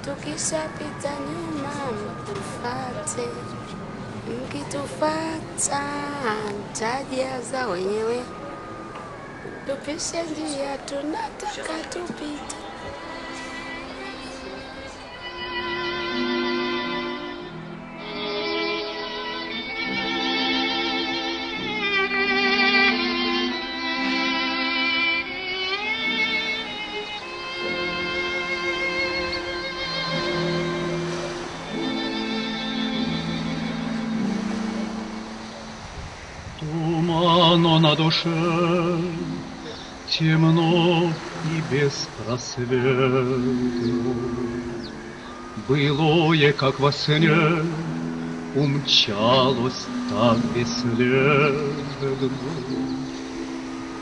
tukishapita nyuma mtufate, mkitufata mtajaza wenyewe, tupishe njia tunataka tupite. Тумано на душе, темно и беспросветно. Былое, как во сне, умчалось так бесследно.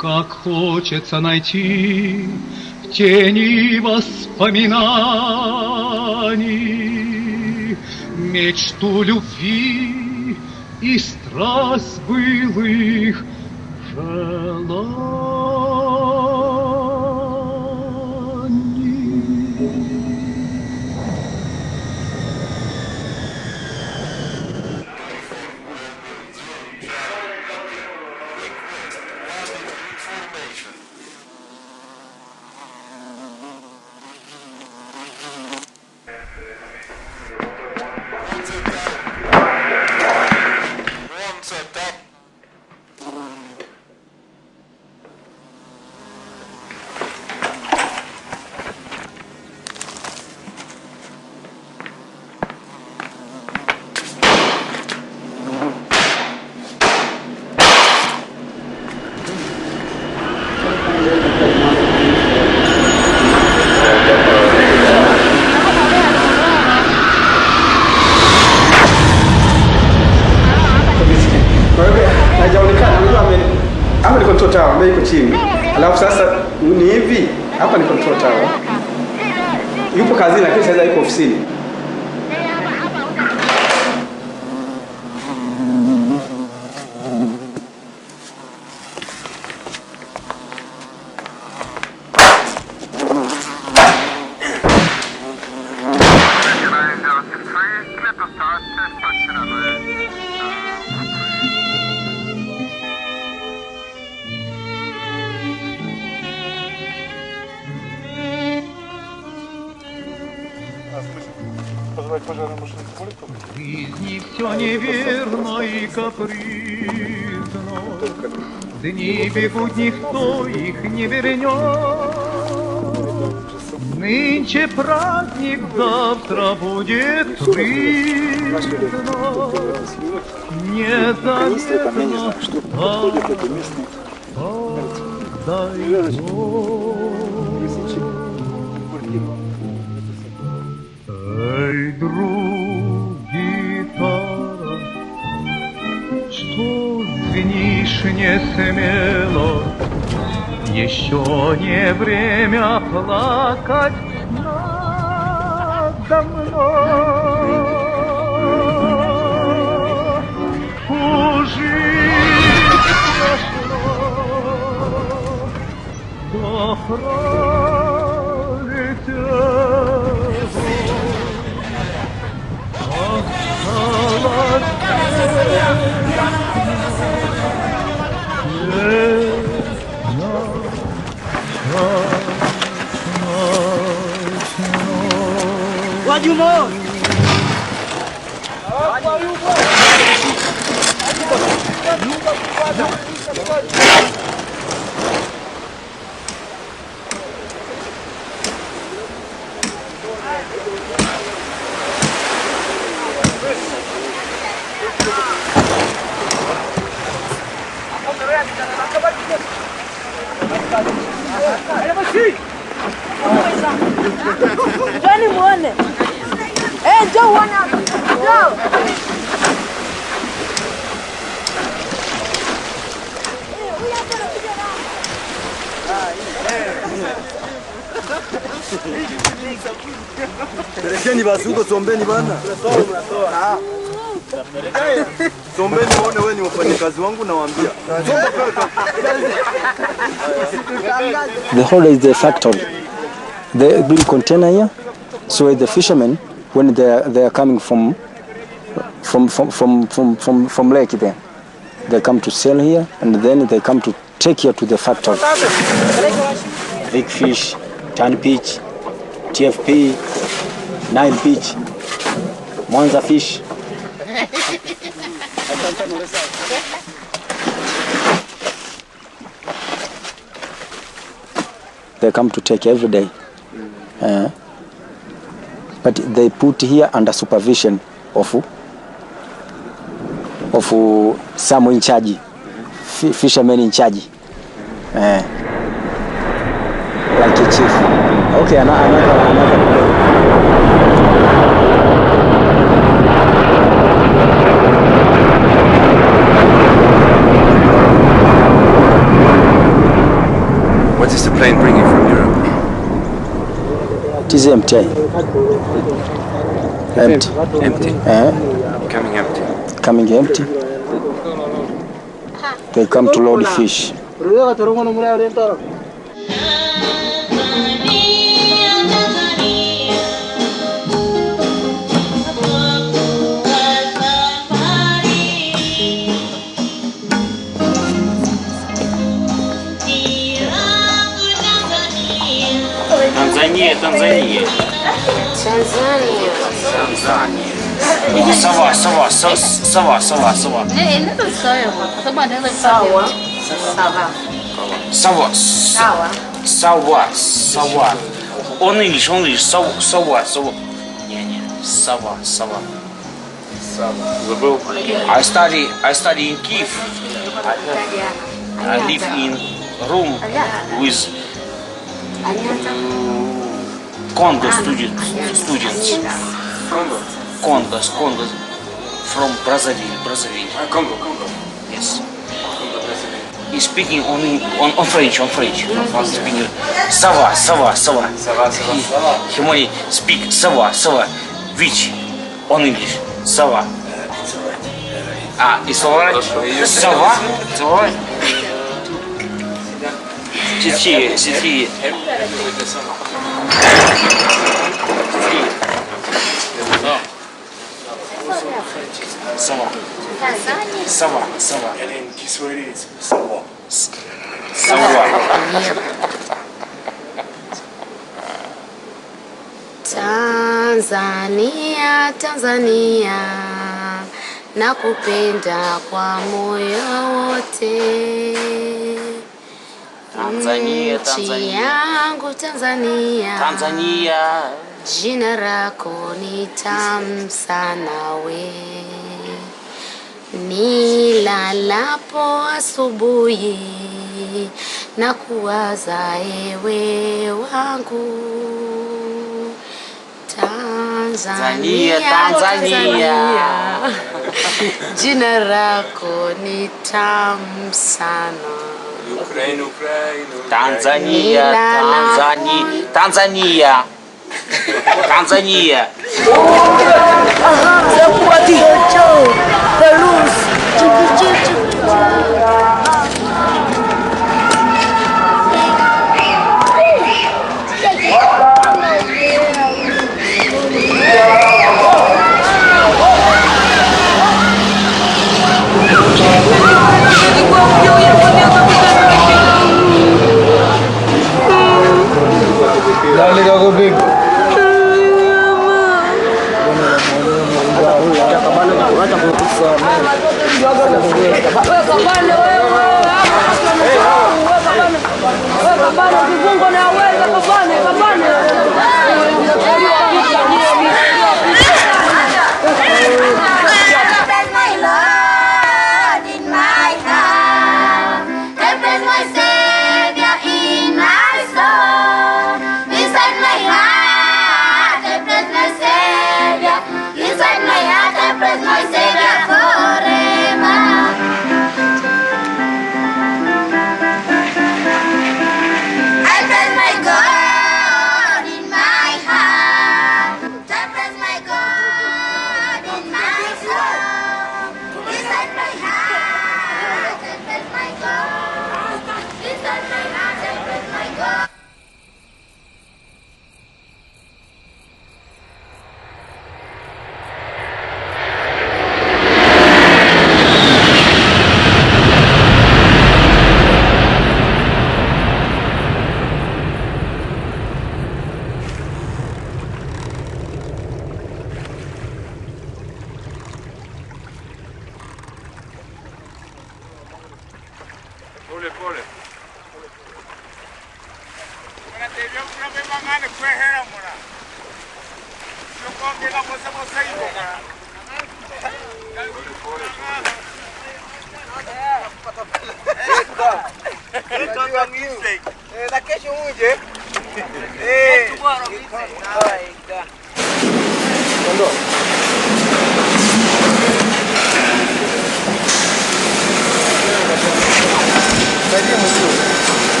Как хочется найти в тени воспоминаний мечту любви и страсть былых желаний. Hapa ni control tower ambayo iko chini. Alafu sasa ni hivi, hapa ni control tower. Yupo kazini lakini sasa yuko ofisini. В жизни все неверно и капризно, дни бегут, никто их не вернет. Нынче праздник, завтра будет трудно, незаметно подойдет. Эй, друг, гитара, что звенишь не смело? Еще не время плакать надо мной. Ужить прошло, да пролетело. What do you want? Johnny muone. Joe wana. Joe. Pelekeni basi huko, sombeni bana. Sombeni muone wewe ni wafanyakazi wangu nawaambia. The whole is the factory. The big container here So the fishermen, when they are coming from lake there, they come to sell here, and then they come to take here to the factory. Big fish, tan peach, TFP, Nile peach, Monza fish. They come to take every day. But they put here under supervision of someone in charge, fishermen in charge, like a chief. Okay, another. What is the plane bringing from Europe? It is empty. Empty. Empty. Coming empty. Coming empty. They come to load fish. Tanzania. Sawa. Only sawa. Sawa. I study in Kiev. I live in room with Congo students. Congo from Brazil. Congo. Yes. He's speaking only on French. Speaking sawa. He only speak sawa. Which on English sawa. It's alright. Sawa. It's alright. Сидите. Sawa. And in Kiswahili it's sawa. Tanzania, nakupenda kwa moyo wote. Nchi yangu Tanzania, jina lako ni tamu sana we. Nilalapo asubuhi na kuwaza ewe wangu. Tanzania, jina lako ni tamu sana. Ukraine. Tanzania.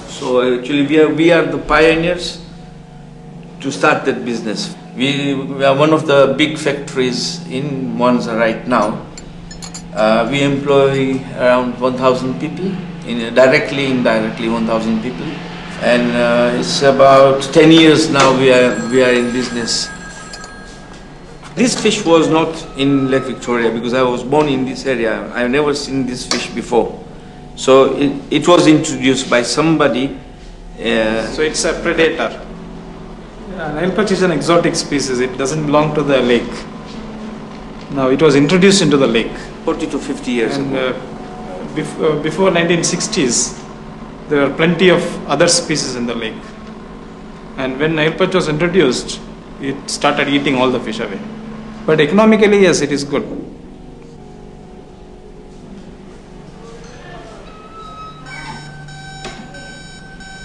So actually we are the pioneers to start that business. We are one of the big factories in Monza right now. We employ around 1,000 people, directly, indirectly 1,000 people. And it's about 10 years now we are in business. This fish was not in Lake Victoria because I was born in this area. I've never seen this fish before. So it was introduced by somebody. So it's a predator. Nile perch is an exotic species. It doesn't belong to the lake. Now it was introduced into the lake. 40 to 50 years ago. Before 1960s, there were plenty of other species in the lake. And when Nile perch was introduced, it started eating all the fish away. But economically, yes, it is good.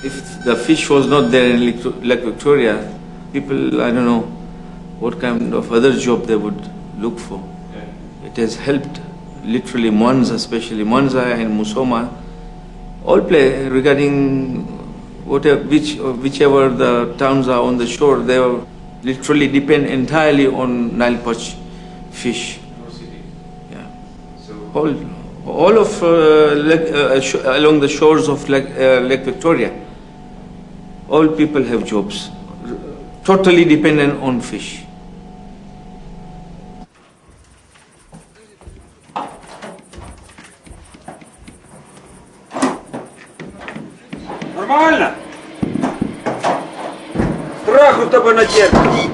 If the fish was not there in Lake Victoria, people, I don't know what kind of other job they would look for. It has helped literally Monza, especially Monza and Musoma, all play regarding whichever the towns are on the shore, they are literally depend entirely on Nile perch fish. Yeah. All of along the shores of Lake Victoria, all people have jobs, totally dependent on fish. Нормально? Страху с тобой натерпишь.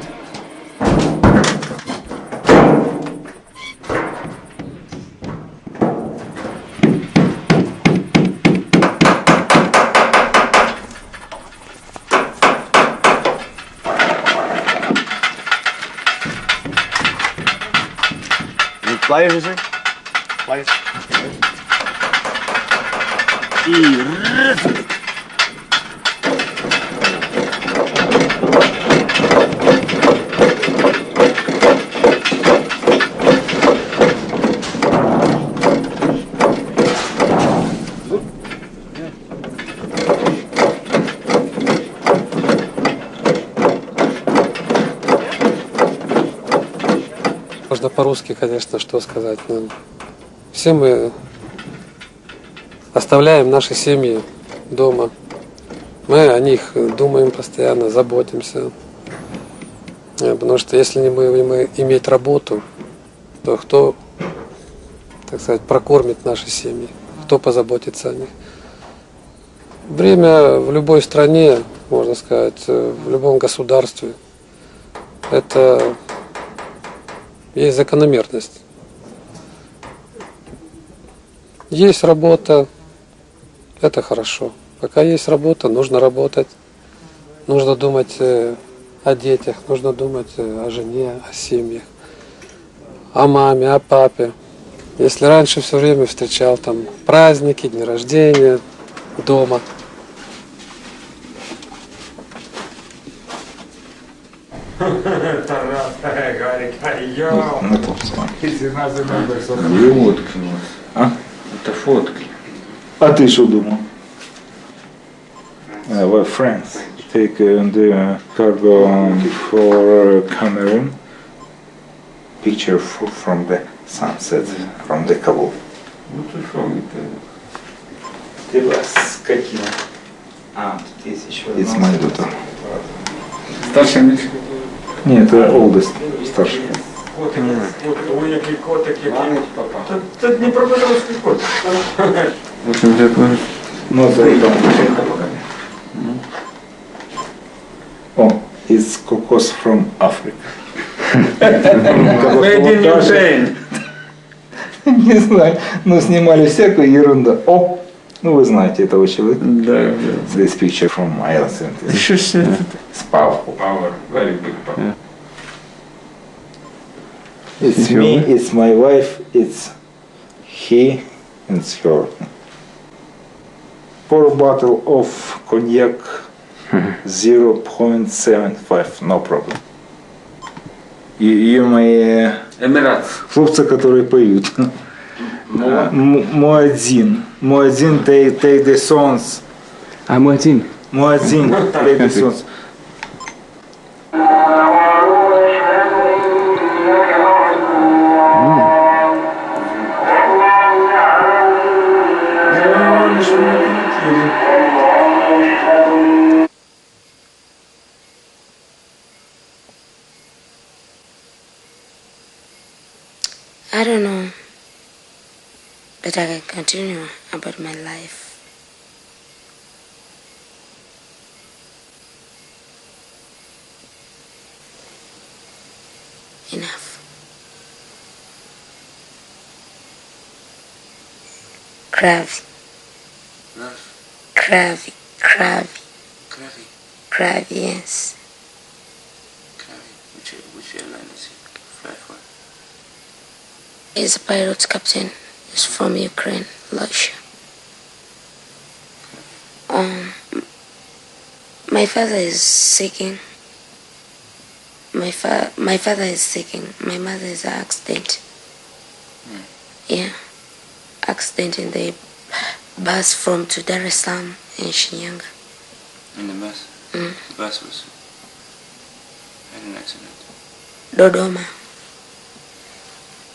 Pliers, is there? Pliers. Можно по-русски, конечно, что сказать. Но все мы оставляем наши семьи дома. Мы о них думаем постоянно, заботимся. Потому что если не будем иметь работу, то кто, так сказать, прокормит наши семьи, кто позаботится о них. Время в любой стране, можно сказать, в любом государстве, это есть закономерность. Есть работа, это хорошо. Пока есть работа, нужно работать. Нужно думать о детях, нужно думать о жене, о семьях, о маме, о папе. Если раньше все время встречал там праздники, дни рождения дома, И вот, а? Это фотки. А ти що думав? We're friends. Take the cargo for Cameroon. Picture from the sunset from the Kabul. Ну то що ви те? Ти вас скотина. It's my daughter. Старший між? Ні, це oldest, старший. Котик, ой, який котик, який. Це Дніпропетровський котик. Ну, це там. О, it's cocos from Africa. Made in Ukraine. Не знаю, но снимали всякую ерунду. О, ну вы знаете этого человека. Да. This picture from Ireland. Що ж це? It's powerful. Power, very big power. It's me, it's my wife, it's he, and it's her. Pour a bottle of cognac 0.75, no problem. И мои Емірат. хлопцы, которые поют. Муадзин, take the songs. А Муадзин? Муадзин, take the songs. I don't know, but I can continue about my life. Enough. Kravi. Kravi. Kravi. Kravi, yes. Which airline is he fly for? He's a pilot captain. He's from Ukraine, Russia. My father is sick. My father is sick. My mother is an accident. Yeah, accident in the bus from to Dar es Salaam in Shinyanga. In the bus? The bus was had an accident. Dodoma.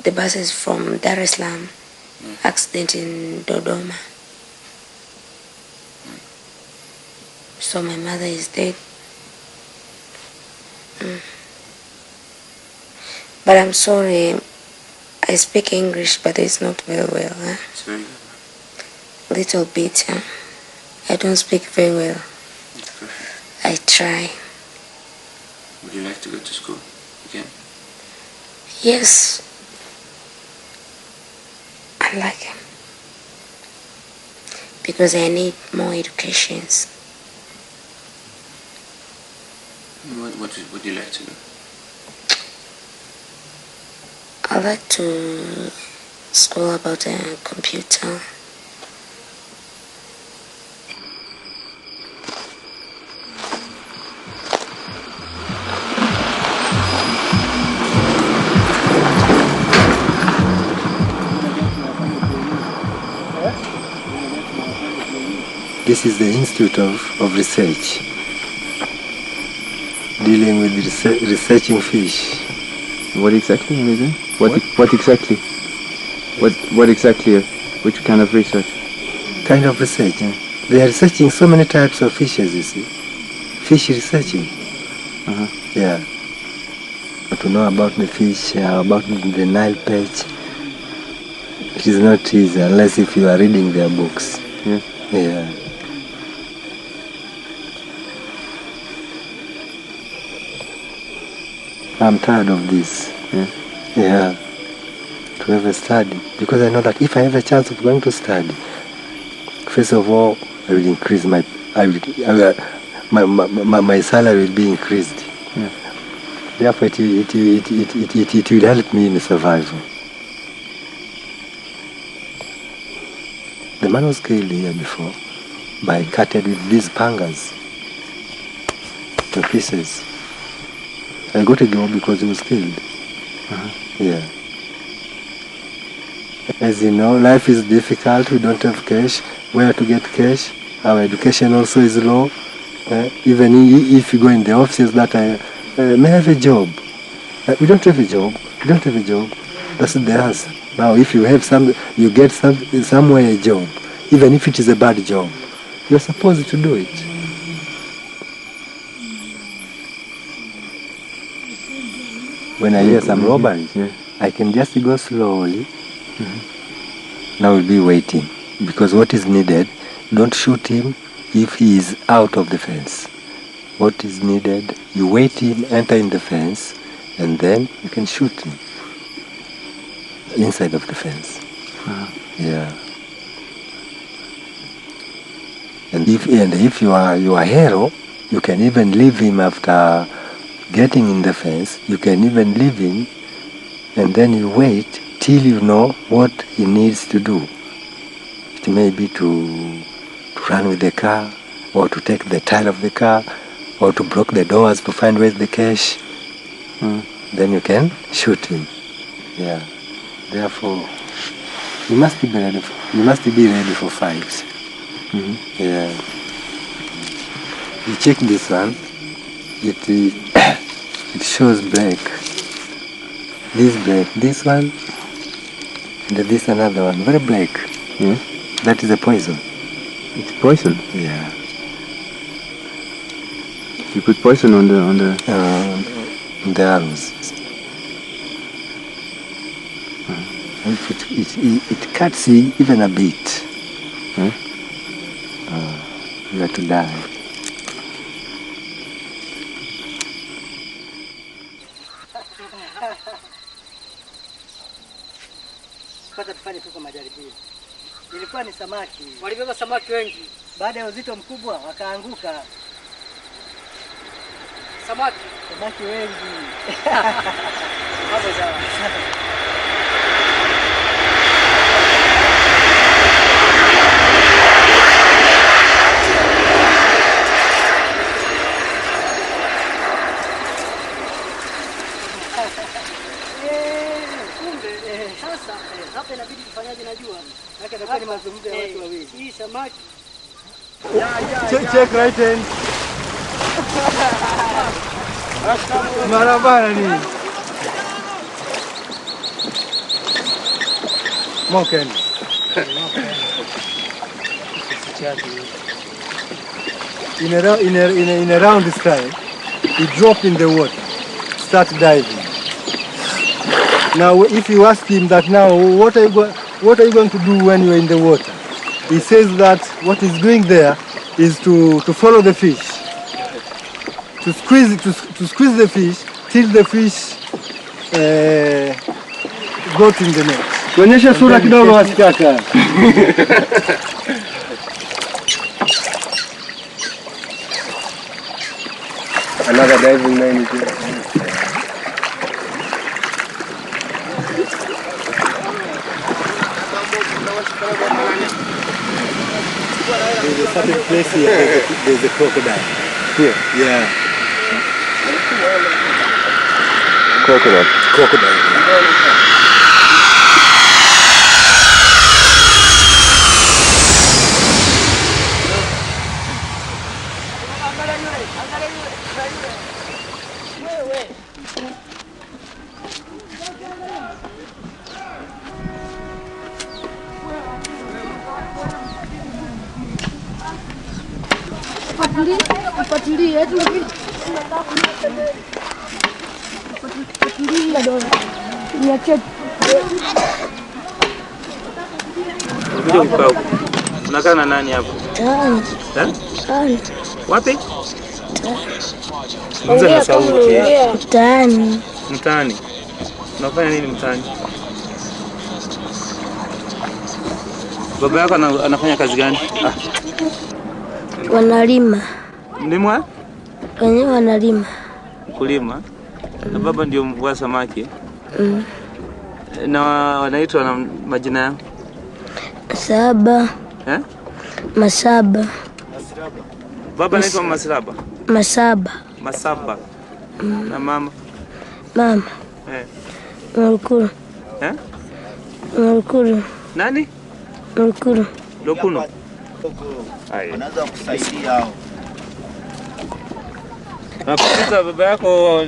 The bus is from Dar es Salaam. Accident in Dodoma. So my mother is dead. But I'm sorry, I speak English, but it's not very well. It's very good. Little bit. I don't speak very well. It's perfect. I try. Would you like to go to school again? Yes. I like him. Because I need more educations. What would you like to do? I like to school about a computer. This is the Institute of Research, dealing with researching fish. What exactly are they doing? What exactly? What exactly? Which kind of research? Kind of research. They are researching so many types of fishes, you see. Fish researching. Yeah. To know about the fish, about the Nile perch, it is not easy unless if you are reading their books. Yeah. Yeah. I'm tired of this. Yeah. To have a study. Because I know that if I have a chance of going to study, first of all, I will increase my salary will be increased. Yeah. Therefore, it will help me in survival. The man was killed here before by cutting with these pangas to pieces. I got a job because he was killed. Yeah. As you know, life is difficult. We don't have cash. Where to get cash? Our education also is low. Even if you go in the offices that may have a job, we don't have a job. We don't have a job. That's the answer. Now, if you have you get somewhere a job, even if it is a bad job, you're supposed to do it. When I hear some robberies, I can just go slowly. Now we'll be waiting, because what is needed, don't shoot him if he is out of the fence. What is needed, you wait him, enter in the fence, and then you can shoot him inside of the fence. Yeah. And if you are a hero, you can even leave him after getting in the fence. You can even leave him, and then you wait till you know what he needs to do. It may be to run with the car, or to take the tire of the car, or to block the doors to find where's the cash. Then you can shoot him. Yeah. Therefore, you must be ready. You must be ready for fights. Yeah. You check this one. It shows black. This black. This one. And this another one. Very black. Yeah. That is a poison. It's poison. Yeah. You put poison on the arms. It cuts even a bit. You have to die. Kwanza tufanye tu kwa majaribio. Ilikuwa ni samaki. Walibeba samaki wengi. Baada ya uzito mkubwa wakaanguka. Samaki wengi. Hapo sawa. Sasa hapa inabidi tufanyaje najua. Maana ndio ni mazungumzo ya watu wawili. Hii samaki. Check right hand. Marabara ni. Moken. In a round style, you drop in the water, start diving. Now, if you ask him that now, what are you going to do when you're in the water? He says that what he's doing there is to follow the fish, to squeeze the fish till the fish got in the net. Kuonyesha sura kidogo wasikaka. Another diving line here. There's a certain place here, there's a crocodile. Here? Yeah. Crocodile. Crocodile. Unakaa na nani hapo? Wapi? Mzee sauti. Mtaani. Mtaani. Unafanya nini mtaani? Baba yako anafanya kazi gani? Wanalima. Mlimwa? Wenyewe wanalima. Kulima. Na baba ndio mvua samaki. Na wanaitwa na majina yao? Masaba. Masaba. Baba anaitwa Masaba. Masaba. Masaba. Na mama? Mama. Murukuru. Mkuru. Nani? Mkuru. Lokuno. Wanaweza kusaidia hao. Nakuuliza baba yako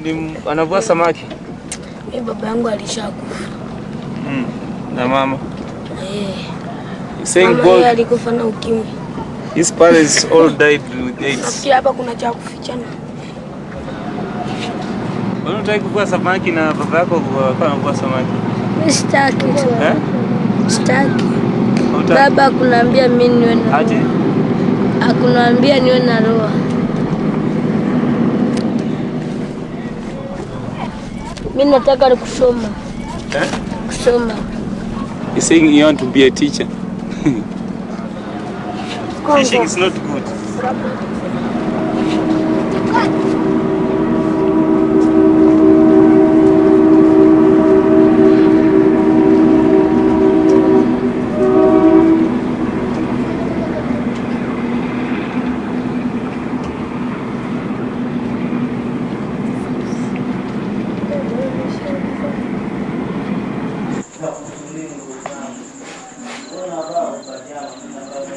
ni anavua samaki? Baba yangu alishakufa. Na mama? Saying mama alikufa na ukimwi. His parents all died with AIDS. Hapa kuna cha kufichana. Unataka kuvua samaki na baba yako anavua samaki? Mimi sitaki. Sitaki. Baba kunaambia mimi niwe na. Aje? Akunaambia niwe na roho. Mimi nataka kusoma. Kusoma. He's saying you want to be a teacher. Teaching is not good.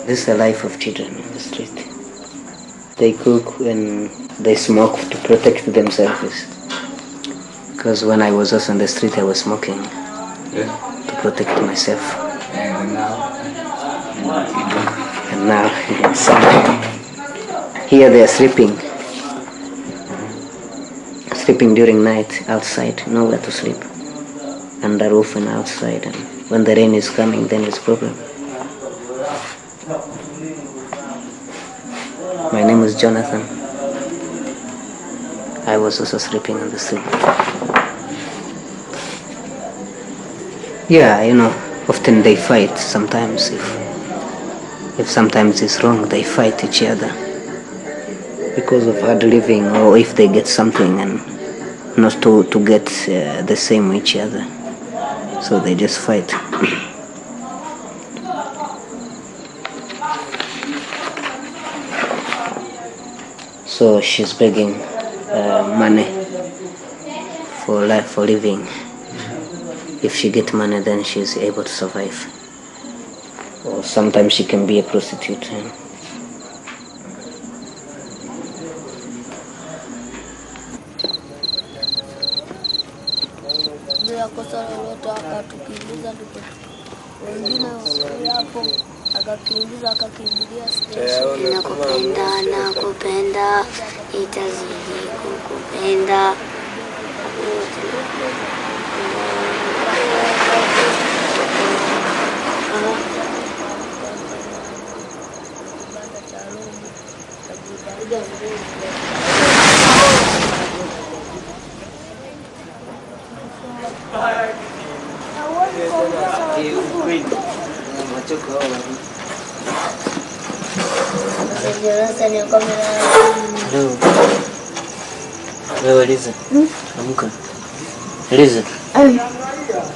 This is the life of children in the street. They cook and they smoke to protect themselves. Because when I was also on the street, I was smoking to protect myself. And now, here they are sleeping. Sleeping during night outside, nowhere to sleep. Under roof and outside. And when the rain is coming, then it's problem. My name is Jonathan. I was also sleeping on the street. Yeah, you know, often they fight sometimes. If sometimes it's wrong, they fight each other because of hard living, or if they get something and not to get the same with each other. So they just fight. So she's begging money for life, for living. If she gets money, then she's able to survive. Or sometimes she can be a prostitute. Bila kosa lolote akatukimbiza wengine hapo akakimbiza akakimbilia station. Nakupenda itazidi kukupenda. Wewe Liza, amka. Liza,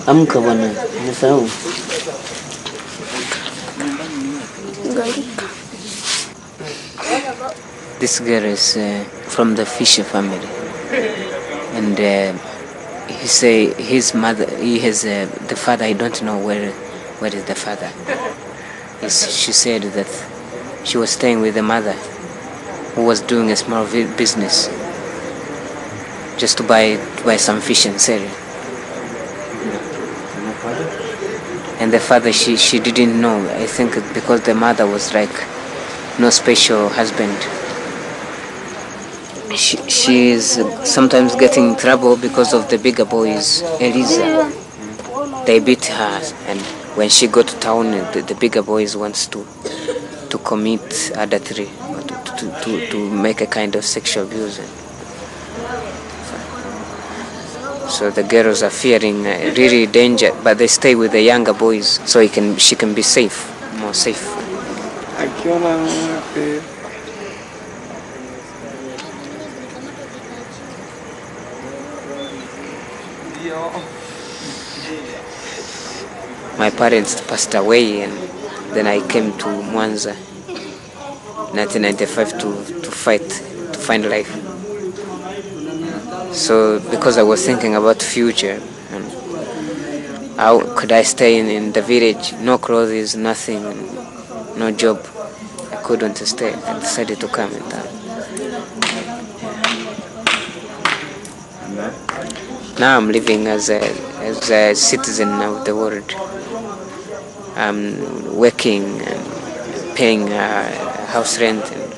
amka bwana, nimesahau. This girl is from the Fisher family, and he say his mother, he has the father. I don't know where is the father. She said that she was staying with the mother, who was doing a small business, just to buy some fish and sell it. And the father, she didn't know. I think because the mother was like no special husband. She is sometimes getting in trouble because of the bigger boys, Eliza. They beat her, and when she go to town, the bigger boys wants to commit adultery, or to make a kind of sexual abuse. So the girls are fearing really danger, but they stay with the younger boys so she can be safe, more safe. My parents passed away, and then I came to Mwanza 1995 to find life. So because I was thinking about future, and How could I stay in the village? No clothes, nothing, no job. I couldn't stay. I decided to come in town. Now I'm living as a citizen of the world. I'm working and paying house rent. And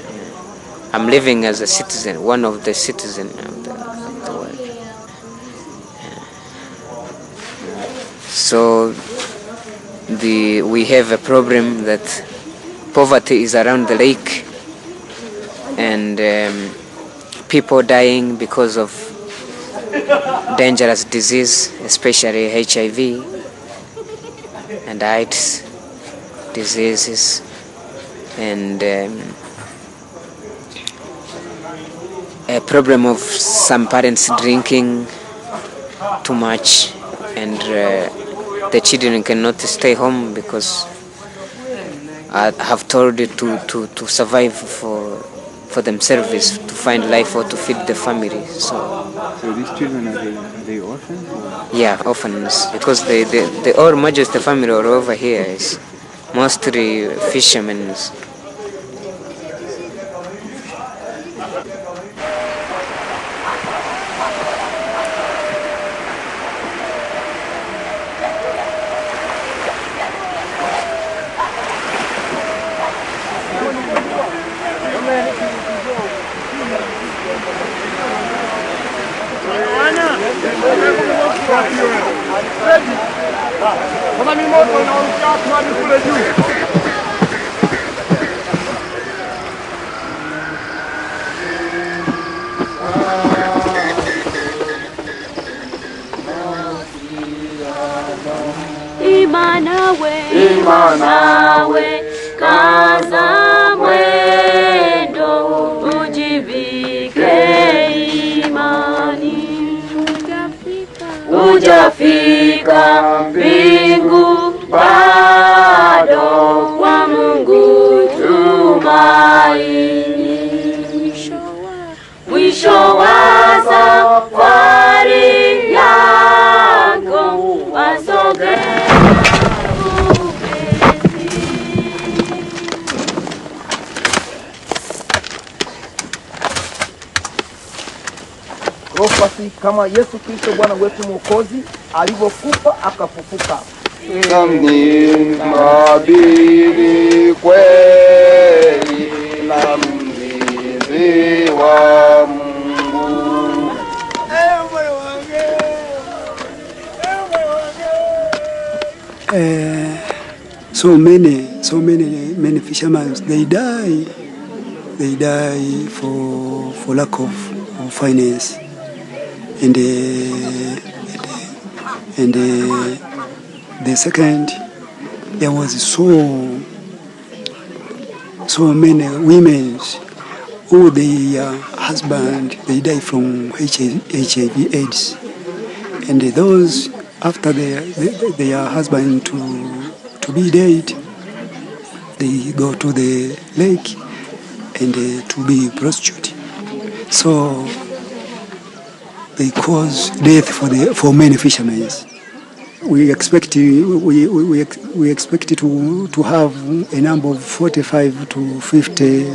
I'm living as a citizen, one of the citizens of the world. So we have a problem that poverty is around the lake, and people dying because of dangerous disease, especially HIV and AIDS diseases, and a problem of some parents drinking too much, and the children cannot stay home because I have told it to survive for themselves, to find life or to feed the family. So these children, are they orphans? Or? Yeah, orphans, because the all majority of the family are over here is mostly fishermen. Imanawe kaza mwendo ujivike imani, ujafika mbingu bado, kwa Mungu tumaini, mwisho wa safari yako wasoge. Basi kama Yesu Kristo Bwana wetu Mwokozi alivyokufa akafufuka. Ni mabili kweli na mlinzi wa Mungu. So many fishermen they die for lack of finance. And the second, there was so many women who their husband they die from HIV/AIDS, and those after their husband to be dead, they go to the lake and to be prostitute. So they cause death for many fishermen. We expect to have a number of 45 to 50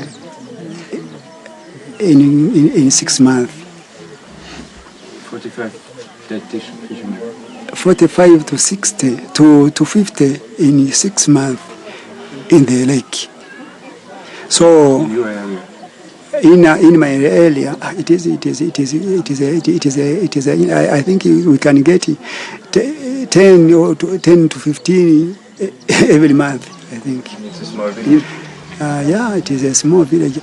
in 6 months. 45 dead fishermen. 45 to 60 to 50 in 6 months in the lake. So in your area. In my area, I think we can get 10 to 15 every month. I think. It's a small village. Yeah, it is a small village.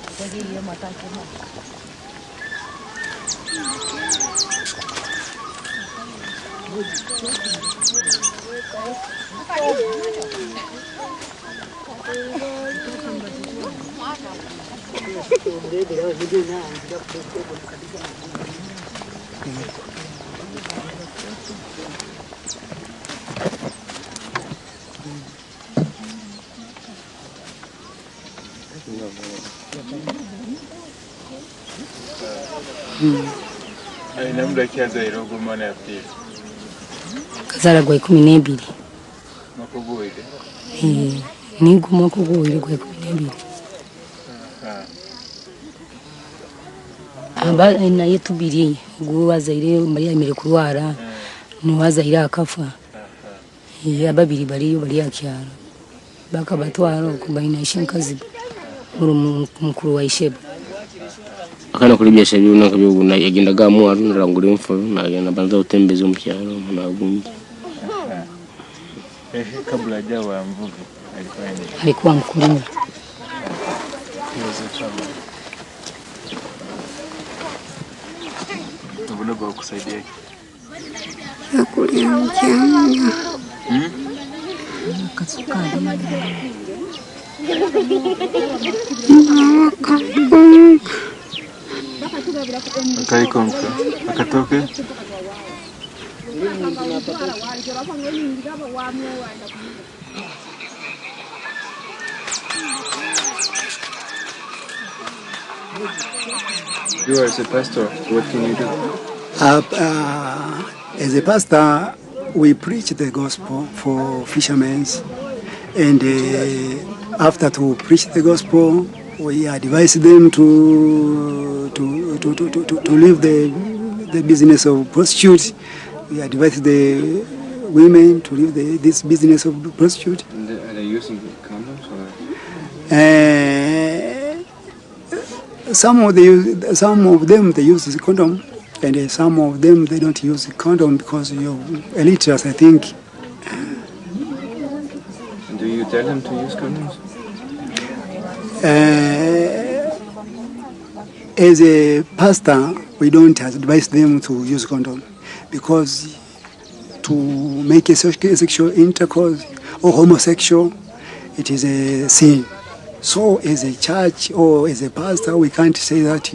Ay, nam da kya zai rogo mana fi. kazara gwa 12 nigo mwaka guwire gwa 12 aba naye tubiri gwo wazaire Maria mere kurwara ni wazaire akafa ababiri bari akyaro bakabatwara kubaina ishinkazi mukuru wa isheba akana kuri byasha byuna kabyo na yagenda gamu arunarangura imfo na banza utembeze mu cyaro munagumye kabla hajawa mvuvi alikuwa mkulima. Mbona kusaidia nakulia mchanga kasukari akaikonka akatoke You are as a pastor, what can you do? As a pastor, we preach the gospel for fishermen, and after to preach the gospel, we advise them to leave the business of prostitute. We advise the women to leave this business of prostitute. And are they using condoms or? Some of them they use the condom, and some of them they don't use the condom because you're illiterate, I think. Do you tell them to use condoms? As a pastor, we don't advise them to use condom because to make a sexual intercourse or homosexual, it is a sin. So as a church or as a pastor, we can't say that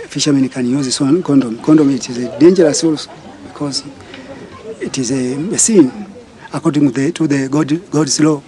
fishermen can use this one condom. Condom, it is a dangerous also because it is a sin according to the God's law.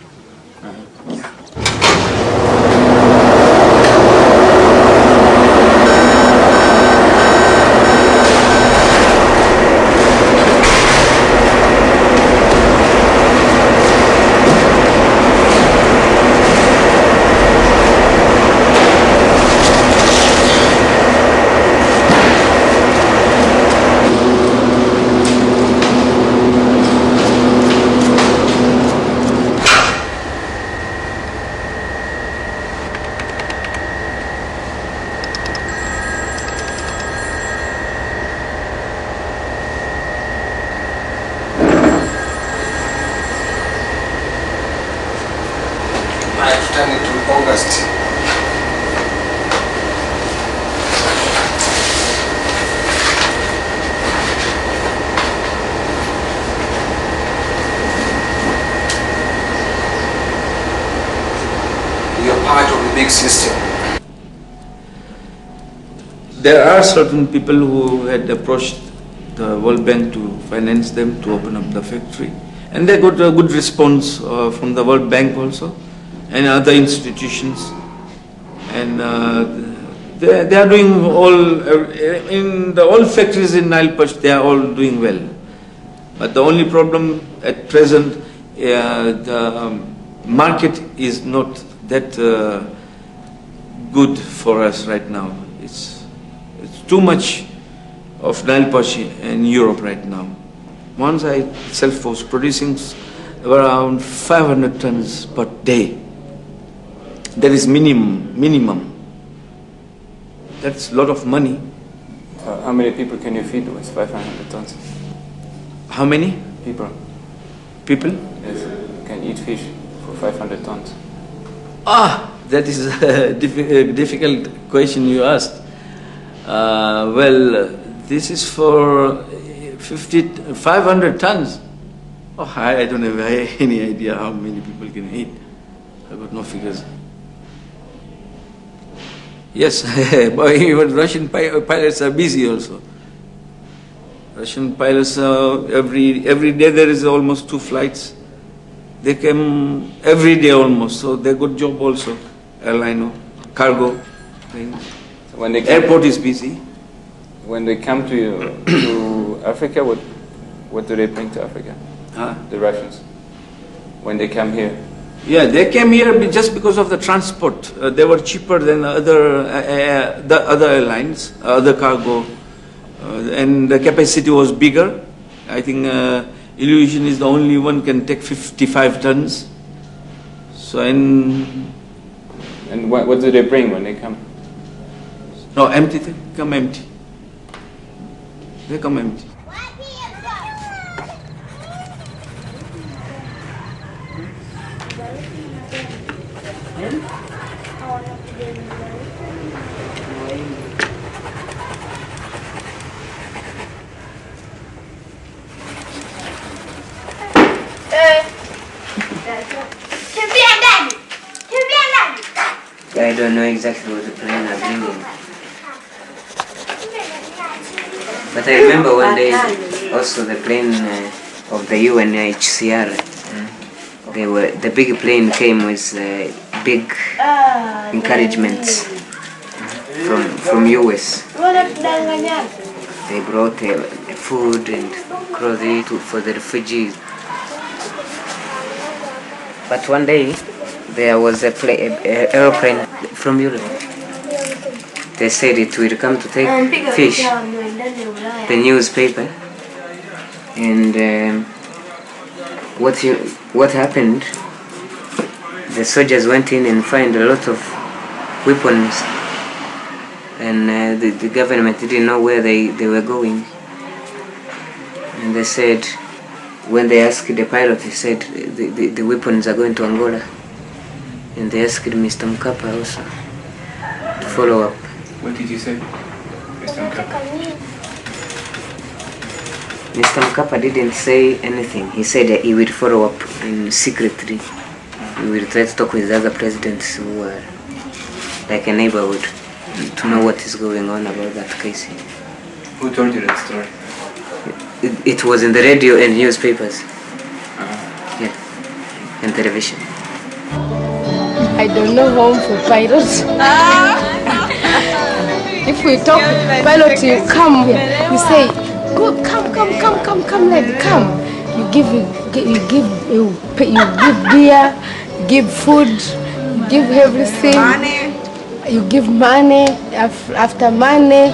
August. You're part of the big system. There are certain people who had approached the World Bank to finance them to open up the factory, and they got a good response from the World Bank also and other institutions, and they are doing all in all factories in Nile Perch. They are all doing well, but the only problem at present, the market is not that good for us right now. It's too much of Nile Perch in Europe right now. Once I itself was producing around 500 tons per day. That is minimum. That's a lot of money. How many people can you feed with 500 tons? How many? People. People? Yes, can eat fish for 500 tons. That is a difficult question you asked. Well, this is for 500 tons. I don't have any idea how many people can eat. I got no figures. Yes, but even Russian pilots are busy also. Russian pilots, every day there is almost 2 flights. They come every day almost, so they got job also. Airline, cargo, things. So when they airport is busy. When they come to Africa, What do they bring to Africa? Huh? The Russians, when they come here. Yeah, they came here just because of the transport. They were cheaper than the other airlines, other cargo, and the capacity was bigger. I think Illusion is the only one can take 55 tons. So and what do they bring when they come? No, empty. They come empty. They come empty. I don't know exactly what the plane are bringing. But I remember one day also the plane of the UNHCR, the big plane came with big encouragements from US. They brought food and clothing for the refugees. But one day there was a aeroplane from Europe. They said it will come to take fish, the newspaper, and what happened? The soldiers went in and found a lot of weapons, and the government didn't know where they were going. And they said, when they asked the pilot, he said the weapons are going to Angola. And they asked Mr. Mkapa also to follow up. What did you say, Mr. Mkapa? Mr. Mkapa didn't say anything. He said that he would follow up secretly. He will try to talk with the other presidents who are like a neighborhood to know what is going on about that case. Who told you that story? It was in the radio and newspapers. Yeah, and television. I don't know home for pilots. If we talk pilot, you come here. You say, "Go, come, lady, come." You give beer, you give food, you give everything. Money. You give money. After money,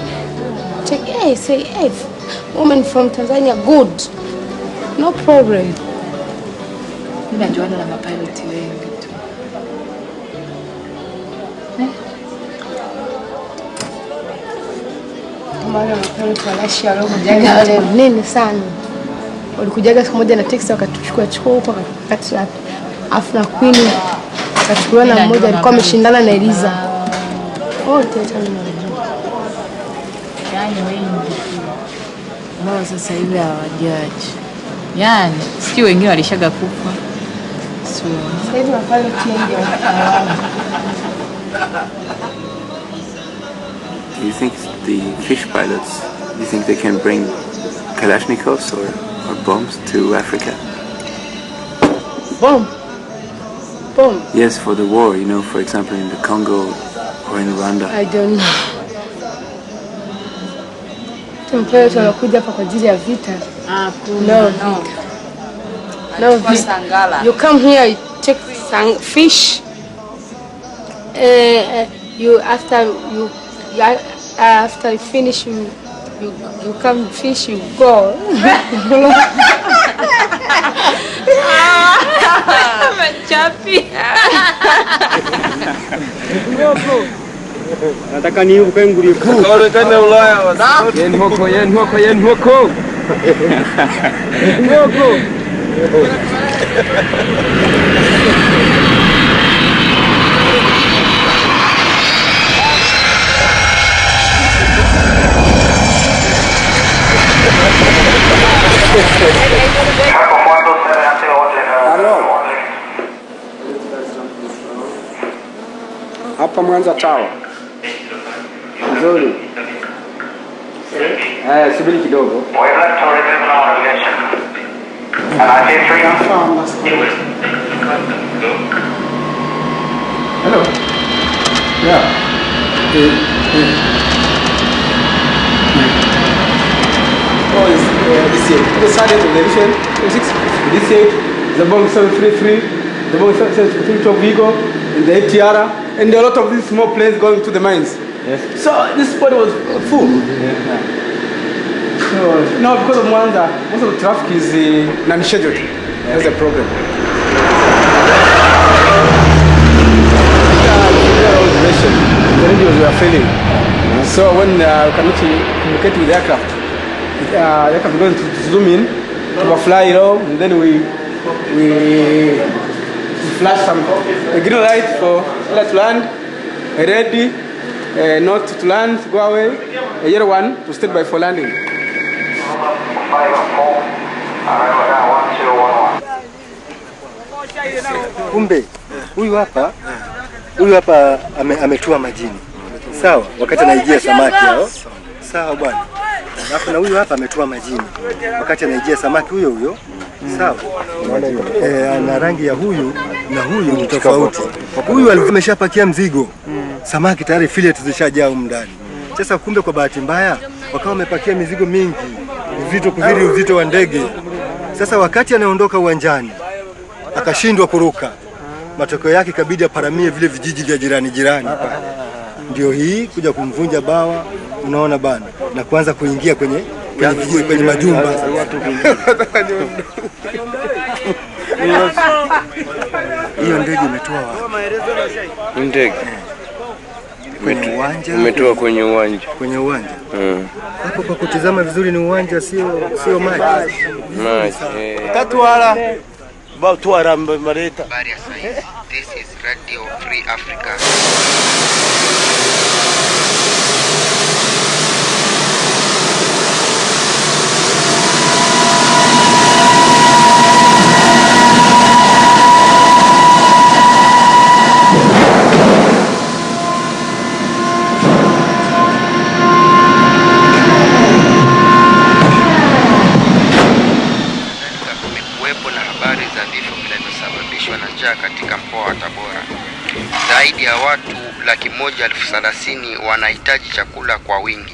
take. Hey, say, hey, woman from Tanzania, good, no problem. Ninajuana na mapilot wengi tu. Mara mapilot walashi walokujaga wale nini sana. Walikujaga siku moja na taxi wakatuchukua huko wakati hapo. Afu na Queen akachukua na mmoja alikuwa ameshindana na Eliza. Oh, teta ninajua. Yaani wengi ambao sasa hivi hawajaji. Yaani sio wengine walishaga kufa. So sasa hivi wafanye change hawana. Do you think the fish pilots, do you think they can bring Kalashnikovs or bombs to Africa? Bomb? Yes, for the war, you know, for example in the Congo or in Rwanda. I don't know. Mpelelezi wanakuja hapa kwa ajili ya vita. No vita. No vita. You come here, you take some fish. You after you finish, you come fish, you go. Machapi. Nataka niuke nguri kuu. Kaonekana Ulaya wasa. Yen hoko. Hoko. Hapa Mwanza Tower. Nzuri. Subiri kidogo. Hello. Yeah. Oh, this year. The sergeant of the division, 26, this year, the bomb 733, the bomb 732 Vigo, and the ATR, and a lot of these small planes going to the mines. Yes. So this spot was full. Yeah. So now because of Mwanza, most of the traffic is non-scheduled. Yeah. That's the problem. The radios were failing. So when we cannot communicate with the aircraft, the aircraft is going to zoom in, to fly low, and then we flash some a green light for let land, a red not to land, go away, a yellow one to stand by for landing. Kumbe huyu hapa ametua majini, sawa, wakati anaijia samaki hao, sawa bwana. Alafu na huyu hapa ametua majini wakati anaijia samaki huyo, sawa. Na rangi ya huyu na huyu ni tofauti. Huyu ameshapakia mzigo, samaki tayari fillet zishajaa huko ndani. Sasa kumbe kwa bahati mbaya wakawa wamepakia mizigo mingi, uzito kuzidi uzito wa ndege. Sasa wakati anaondoka uwanjani akashindwa kuruka, matokeo yake kabidi aparamie vile vijiji vya jirani pale. Ndio hii kuja kumvunja bawa, unaona bana, na kuanza kuingia kwenye majumba. Hiyo ndege imetoa wapi? Ndege kwenye uwanja. Umetoa kwenye uwanja. Kwenye uwanja. Hapo kwa kutizama vizuri ni uwanja, sio maji. Tatwala Batwara Mareta. This is Radio Free Africa. Katika mkoa wa Tabora, zaidi ya watu 130,000 wanahitaji chakula kwa wingi.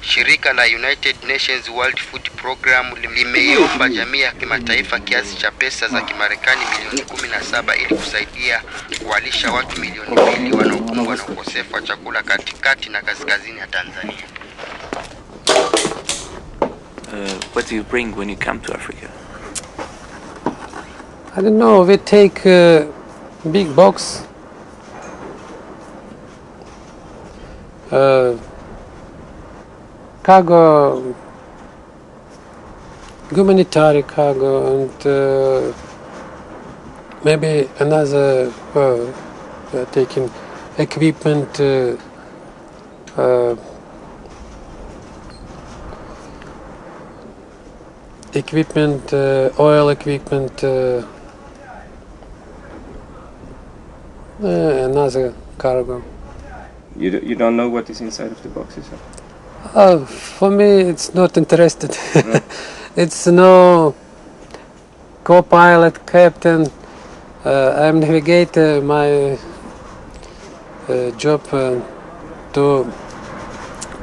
Shirika la United Nations World Food Program limeiomba jamii ya kimataifa kiasi cha pesa za Kimarekani milioni 17 ili kusaidia kuwalisha watu milioni 2 wanaokumbwa na ukosefu wa chakula katikati na kaskazini ya Tanzania. What do you bring when you come to Africa? I don't know, we take a big box, cargo, humanitarian cargo, and maybe another, taking equipment, oil equipment, another cargo. You don't know what is inside of the boxes? For me, it's not interested. It's no co-pilot, captain. I'm navigator. My job to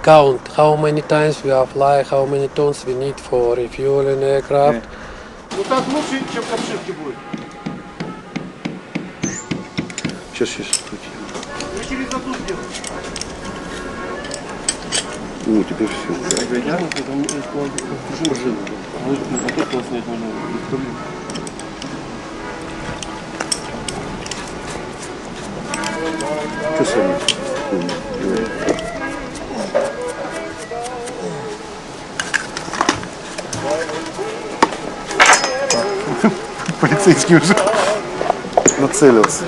count how many times we have fly, how many tons we need for refueling aircraft. Сейчас. Ну, теперь все. Что сами? Полицейский уже нацелился.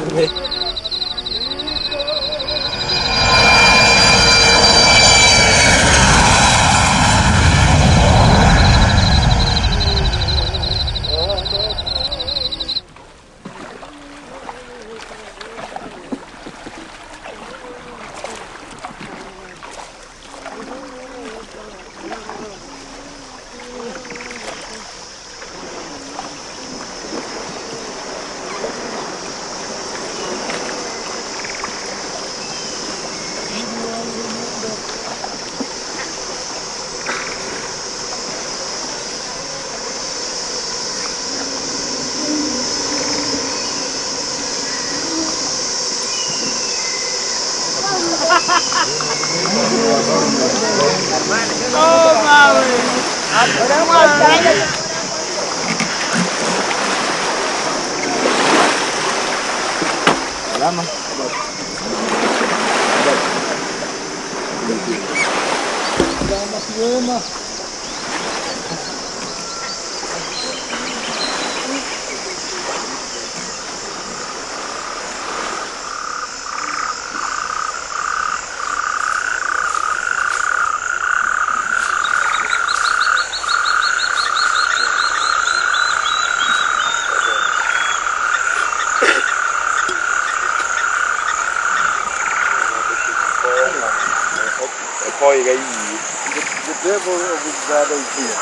The devil of his brother is here.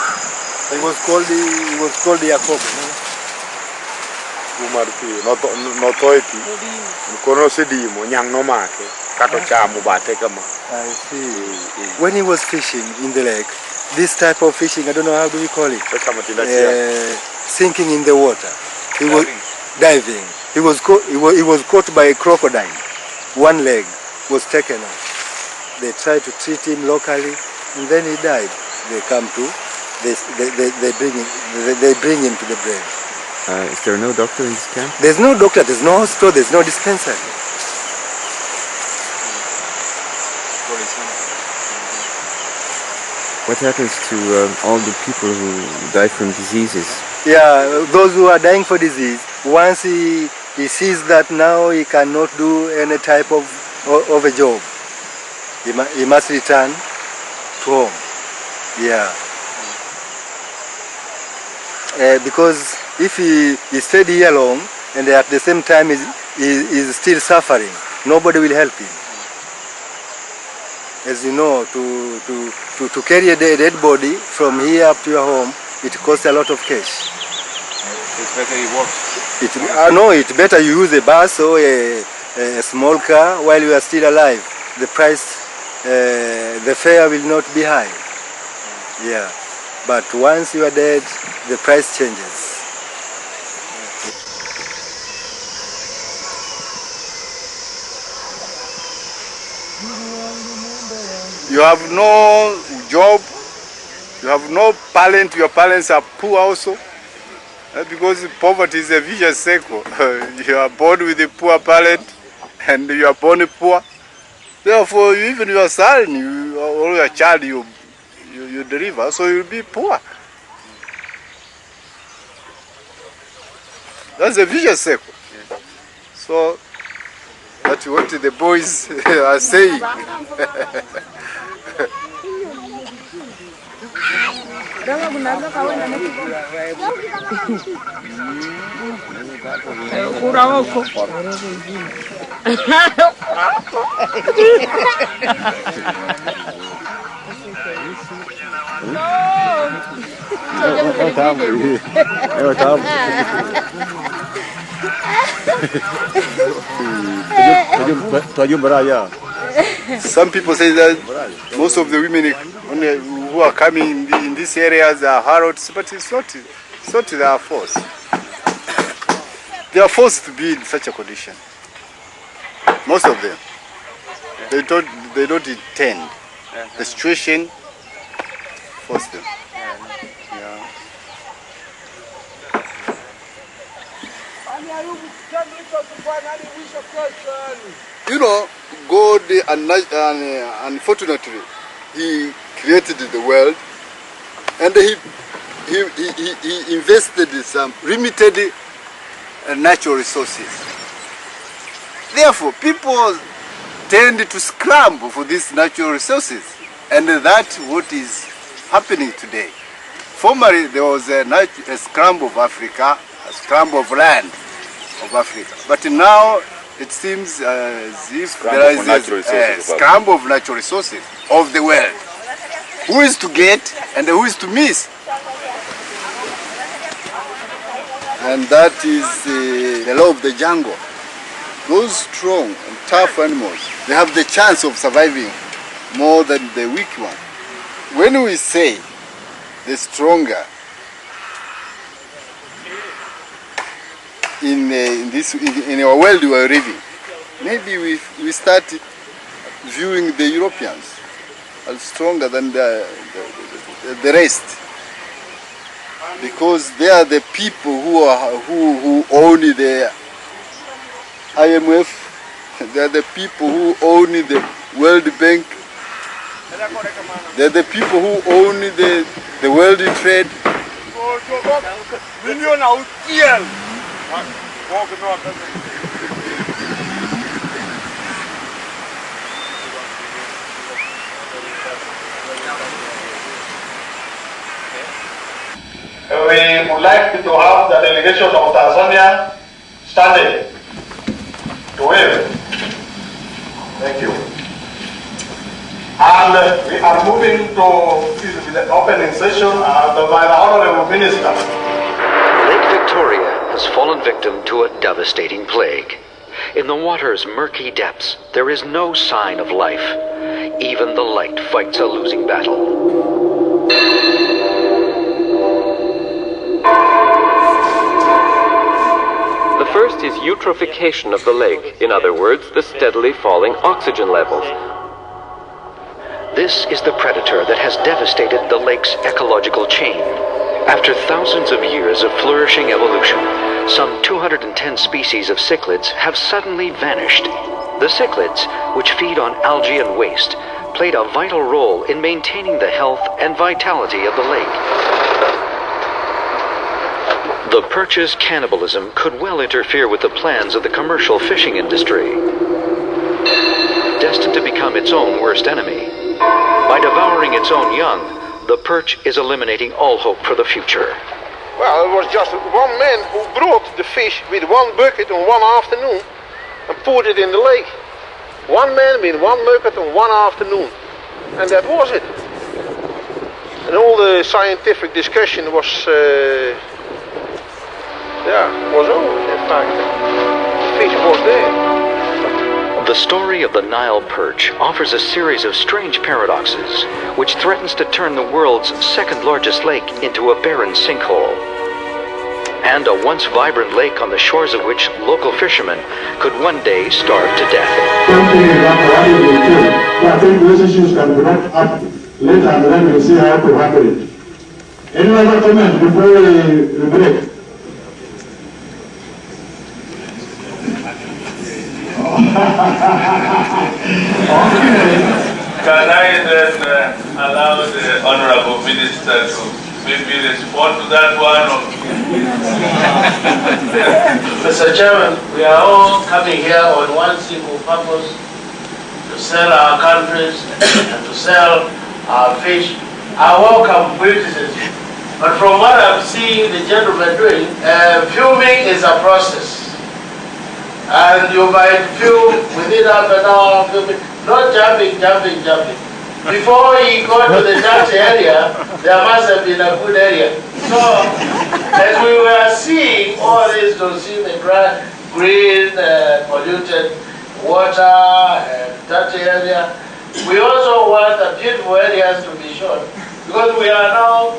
He was called Jacob. Umarpi no toiti kono sedimo nyang no make kato chamu bate kama. I see. When he was fishing in the lake, this type of fishing, I don't know how do we call it, sinking in the water. He was diving. He was caught by a crocodile. One leg was taken off. They tried to treat him locally, and then he died. They come to, they bring him to the grave. Is there no doctor in this camp? There's no doctor, there's no hospital, there's no dispensary. What happens to all the people who die from diseases? Yeah, those who are dying for disease, once he sees that now he cannot do any type of a job, he must return to home. Yeah. Because if he stayed here long and at the same time is still suffering, nobody will help him. As you know, to carry a dead body from here up to your home, it costs a lot of cash. It's better he walks. No, it's better you use a bus or a small car while you are still alive. The price, the fare will not be high. Yeah, but once you are dead, the price changes. You have no job, you have no parent, your parents are poor also. Because poverty is a vicious cycle. You are born with a poor parent and you are born poor. Therefore, even your son or your child you deliver, so you'll be poor. That's a vicious cycle. So that's what the boys are saying. Some people say that most of the women who are coming in these areas are harrods, but it's not their force. They are forced to be in such a condition. Most of them. They don't intend. The situation forced them. Yeah. You know, God, unfortunately, He created the world, and He invested in some limited natural resources. Therefore, people tend to scramble for these natural resources, and that's what is happening today. Formerly, there was a scramble of Africa, a scramble of land of Africa, but now it seems as if there is a scramble of natural resources of the world. Who is to get and who is to miss? And that is the law of the jungle. Those strong and tough animals, they have the chance of surviving more than the weak one. When we say the stronger in our world we are living, maybe we start viewing the Europeans as stronger than the rest, because they are the people who own the IMF. They are the people who own the World Bank. They are the people who own the World Trade. We would like to have the delegation of Tanzania standing to wave. Thank you. And we are moving to the opening session by the Honorable Minister. Lake Victoria has fallen victim to a devastating plague. In the water's murky depths, there is no sign of life. Even the light fights a losing battle. The first is eutrophication of the lake, in other words, the steadily falling oxygen levels. This is the predator that has devastated the lake's ecological chain. After thousands of years of flourishing evolution, some 210 species of cichlids have suddenly vanished. The cichlids, which feed on algae and waste, played a vital role in maintaining the health and vitality of the lake. The perch's cannibalism could well interfere with the plans of the commercial fishing industry, destined to become its own worst enemy. By devouring its own young, the perch is eliminating all hope for the future. Well, it was just one man who brought the fish with one bucket on one afternoon and put it in the lake. One man with one bucket on one afternoon. And that was it. And all the scientific discussion was over, in fact. The fish was there. The story of the Nile perch offers a series of strange paradoxes, which threatens to turn the world's second largest lake into a barren sinkhole. And a once vibrant lake on the shores of which local fishermen could one day starve to death. I think those issues can be brought up later and then we'll see how to handle it. Any other comments before we break? Can I then allow the Honorable Minister to maybe respond to that one? Mr. Chairman, we are all coming here on one single purpose: to sell our countries and to sell our fish. I welcome criticism, but from what I'm seeing the gentleman doing, filming is a process. And you might film within half an hour, filming, not jumping. Before he got to the Dutch area, there must have been a good area. So, as we were seeing all this, to see the green, polluted water and Dutch area, we also want the beautiful areas to be shown, because we are now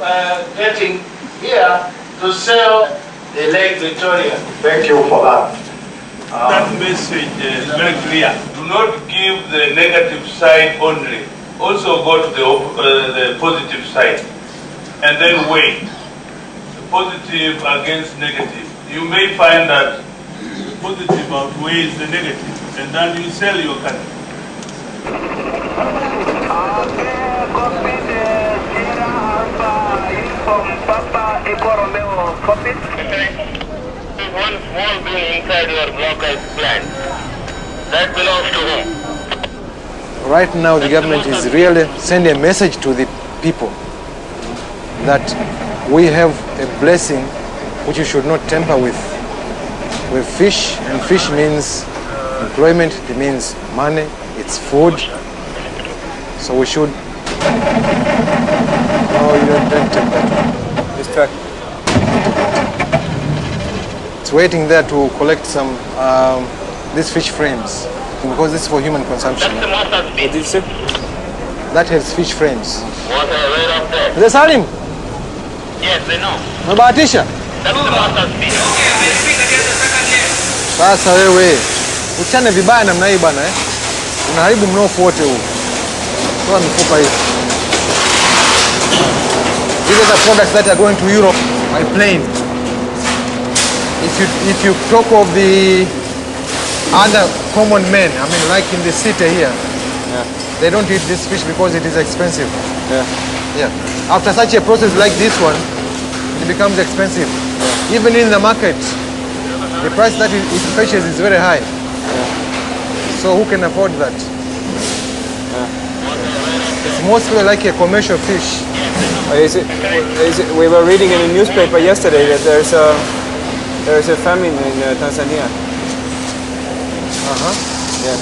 getting here to sell the Lake Victoria. Thank you for that. That message is very clear. Do not give the negative side only. Also go to the positive side. And then weigh the positive against negative. You may find that the positive outweighs the negative, and then you sell your country. One small bin inside your blockage plant. That belongs to whom? Right now the government is really sending a message to the people that we have a blessing which you should not tamper with. With fish, and fish means employment, it means money, it's food. So we should... No, you don't take that. This truck. It's waiting there to collect some these fish frames, because this is for human consumption. What did you say? That has fish frames. Is that Salim? Yes, I know. Umebahatisha? That's the master's piece. Sasa wewe uchane vibaya namna hii bwana eh? unaharibu mnofu wote huu. Toa mifupa hii. These are the products that are going to Europe by plane. If you talk of the other common men, I mean like in the city here, they don't eat this fish because it is expensive. After such a process like this one, it becomes expensive. Even in the market, the price that it fetches is very high. So who can afford that? It's mostly like a commercial fish. We were reading in a newspaper yesterday that there's a famine in Tanzania. Yeah.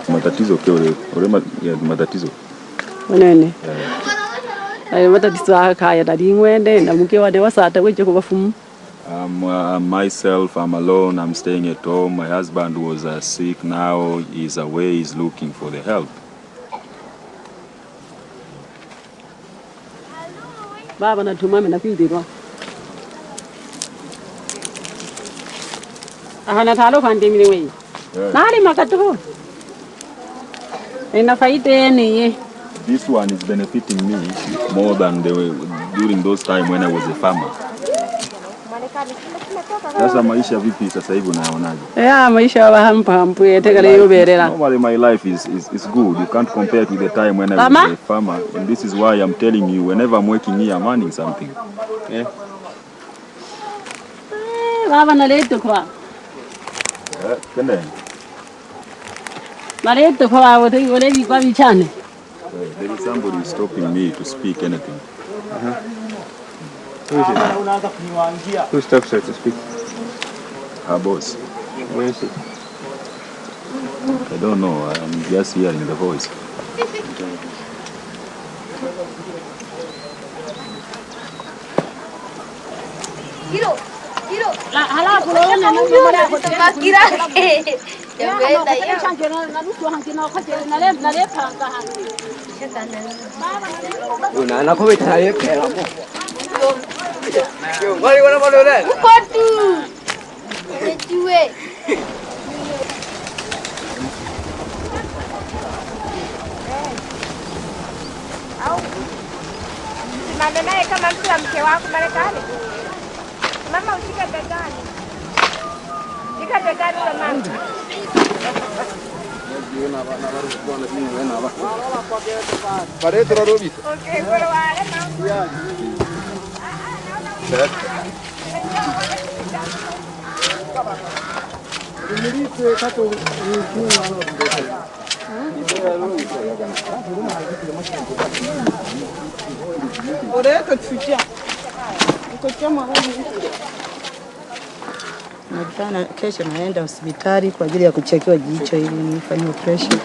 Matatizo matatizo. Nene. Matatizo akaya ngwende na mke wade wasata weje kubafumu. Myself, I'm alone, I'm staying at home. My husband was sick, now he's away, he's looking for the help. Baba natuma mimi nakwindirwa. Ahana thalo khande mire we. Nali makatu. Ina faida ni. This one is benefiting me more than during those time when I was a farmer. Sasa maisha vipi sasa hivi unaonaje? Maisha hampu yetekale yoberera. Normally my life is good. You can't compare it with the time when I was a farmer. And this is why I'm telling you, whenever I'm working here, I'm earning something. Baba naleto kwa. Kende. Naleto kwa wale kwa bichane. There is somebody stopping me to speak anything. Who is it? Who stops her to speak? Her boss. Where is it? I don't know. I'm just hearing the voice. La hala kulona na mara kutakira. Ya mbele ya. Changena na rutu hankina khate na le phanga hanki. Una na khobe thaye khela mo. Yo, ngari wana malo le. Ukotu. Ejiwe. Au. Simame naye kama mtu wa mke wako Marekani. Mama ushika begani. Shika begani la mama. Nakutana kesho naenda hospitali kwa ajili ya kuchekiwa jicho ili nifanye operation.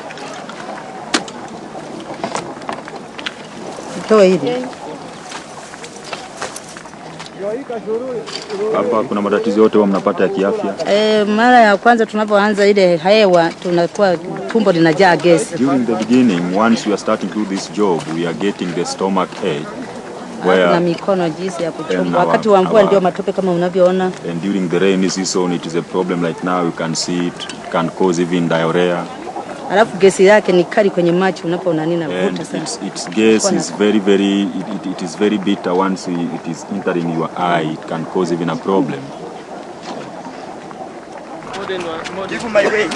Toa hili. Hapa kuna matatizo yote wa mnapata ya kiafya? Mara ya kwanza tunapoanza ile hewa tunakuwa tumbo linajaa gesi. During the beginning, once we are starting to do this job, we are getting the stomach ache. Na mikono jinsi ya kuchomba. Wakati wa mvua ndio matope kama unavyoona. And during the rainy season it is a problem like now, you can see it can cause even diarrhea. Alafu gesi yake ni kali kwenye macho unapoona nini navuta sana. Its gas is it is very bitter once it is entering your eye. It can cause even a problem. Give my way.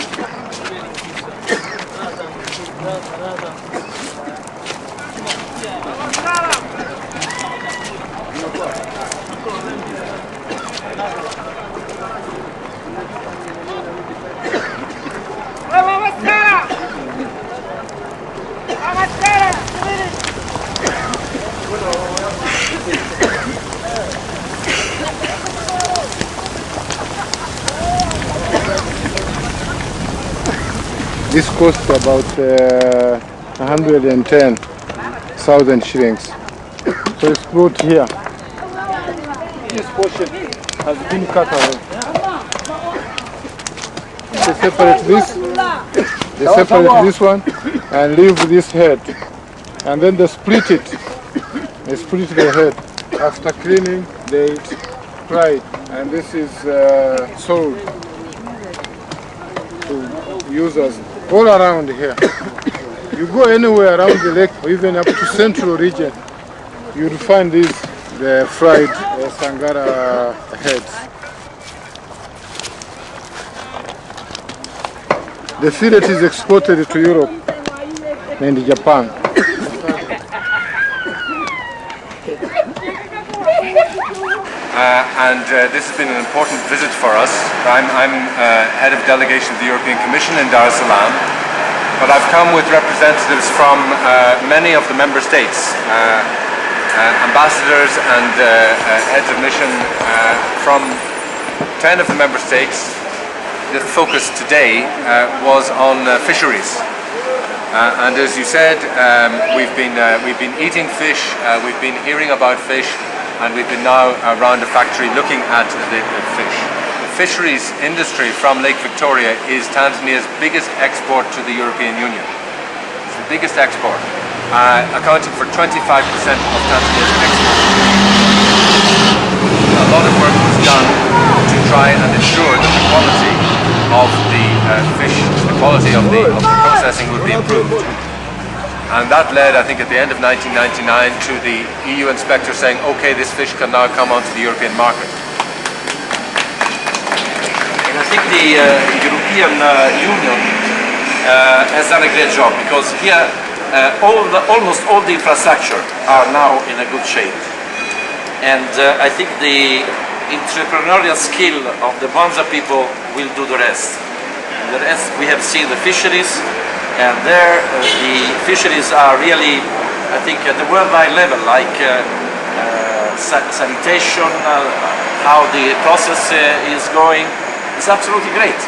This costs about 110,000 shillings. So it's brought here. This portion has been cut away. They separate this one and leave this head. And then they split it. They split the head. After cleaning, they fry it. And this is sold to users all around here. You go anywhere around the lake, or even up to central region, you'll find these the fried Sangara heads. The fillet is exported to Europe and Japan. This has been an important visit for us. I'm head of delegation of the European Commission in Dar es Salaam, but I've come with representatives from many of the member states, ambassadors and heads of mission from 10 of the member states. The focus today was on fisheries. And as you said, we've been eating fish, we've been hearing about fish, and we've been now around the factory looking at the fish. The fisheries industry from Lake Victoria is Tanzania's biggest export to the European Union. It's the biggest export, accounting for 25% of Tanzania's export. A lot of work was done to try and ensure that the quality of the fish, the quality of the processing would be improved. And that led, I think, at the end of 1999 to the EU inspector saying, okay, this fish can now come onto the European market. And I think the European Union has done a great job, because here almost all the infrastructure are now in a good shape. And I think the entrepreneurial skill of the Bonza people will do the rest. And the rest, we have seen the fisheries, and there the fisheries are really, I think, at the worldwide level, like sanitation, how the process is going. It's absolutely great.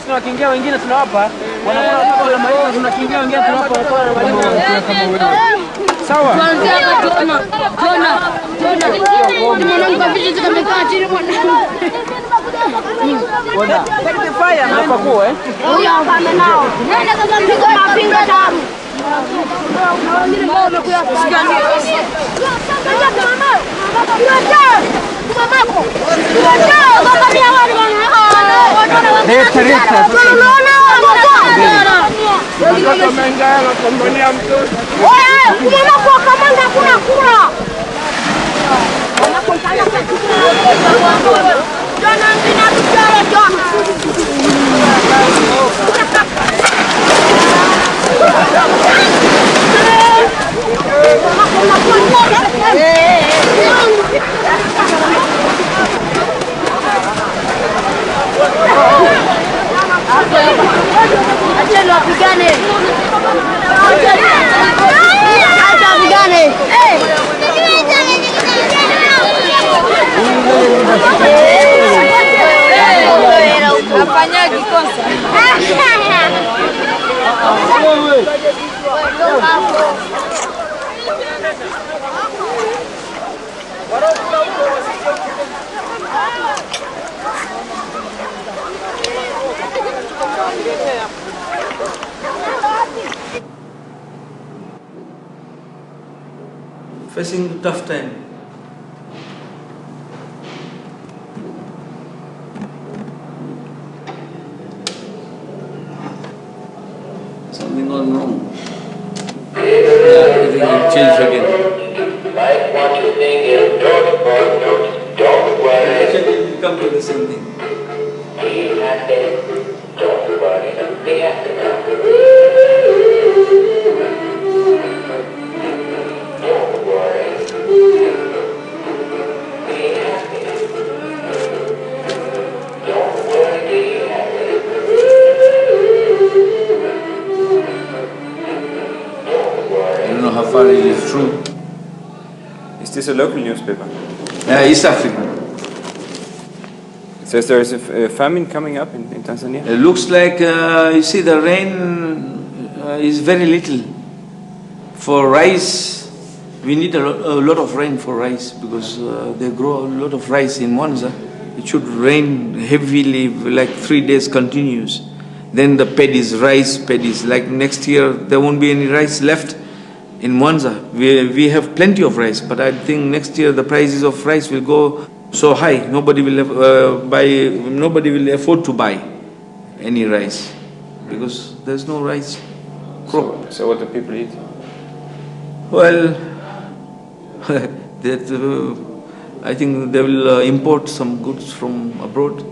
Tunakiingia wengine tunawapa, wanakuwa tunamaliza, tunakiingia wengine tunawapa. Sawa. Tuanzie hapa Jona. Ni mwanangu kabisa tumekaa chini mwanangu. Bwana. Unapakua eh? Huyo hapa nao. Nenda kama mpigo mapinga damu. Acheni wapigane. Acha wapigane. Afanyagi kosa. Facing a tough time. Something gone wrong. Everything will change again. Like what you think is don't worry. Actually, it come to the same thing. Be happy, don't worry, be happy now. Don't worry. Be happy. Don't worry, be happy. I don't know how far it is true. Is this a local newspaper? East Africa. It says there is a famine coming up in Tanzania. It looks like, you see, the rain is very little. For rice, we need a lot of rain for rice because they grow a lot of rice in Mwanza. It should rain heavily, like 3 days continuous. Then the paddies, rice paddies, like next year there won't be any rice left in Mwanza. We have plenty of rice, but I think next year the prices of rice will go so high, nobody will afford to buy any rice because there's no rice crop. So what do people eat? Well, I think they will import some goods from abroad.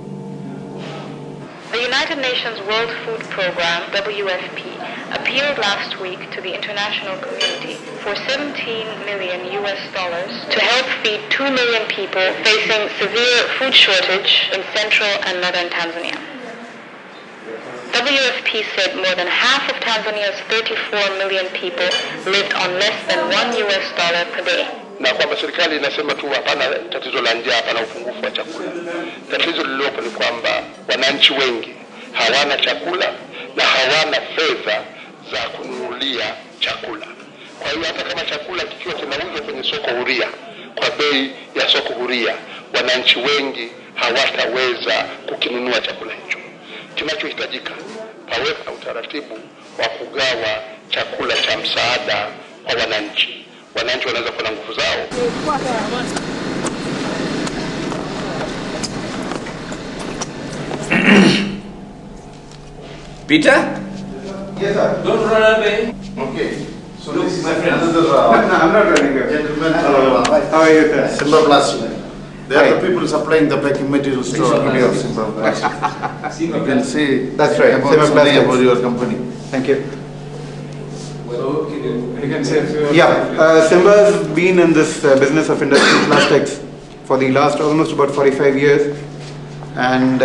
The United Nations World Food Programme, WFP, appealed last week to the international community for $17 million to help feed 2 million people facing severe food shortage in central and northern Tanzania. WFP said more than half of Tanzania's 34 million people lived on less than $1 per day. Na kwamba serikali inasema tu hapana tatizo la njaa, hapana upungufu wa chakula. Tatizo lililopo ni kwamba wananchi wengi hawana chakula na hawana fedha za kununulia chakula. Kwa hiyo hata kama chakula kikiwa kinauzwa kwenye soko huria kwa bei ya soko huria, wananchi wengi hawataweza kukinunua chakula hicho. Kinachohitajika pawepo na utaratibu wa kugawa chakula cha msaada kwa wananchi. Wananchi wanaweza kuwa na nguvu zao. Peter? Yes, sir. Don't run away. Okay. So Look, this is my friend. another. No, I'm not running away. Gentlemen, How are you, sir? Simba Plastic. They are the people supplying the packing materials to our company of Simba Plastic. You can say That's right, about Simba something Plastics. about your company. Thank you. So, You can say a few. Yeah, Simba has been in this business of industrial plastics for the last almost about 45 years, and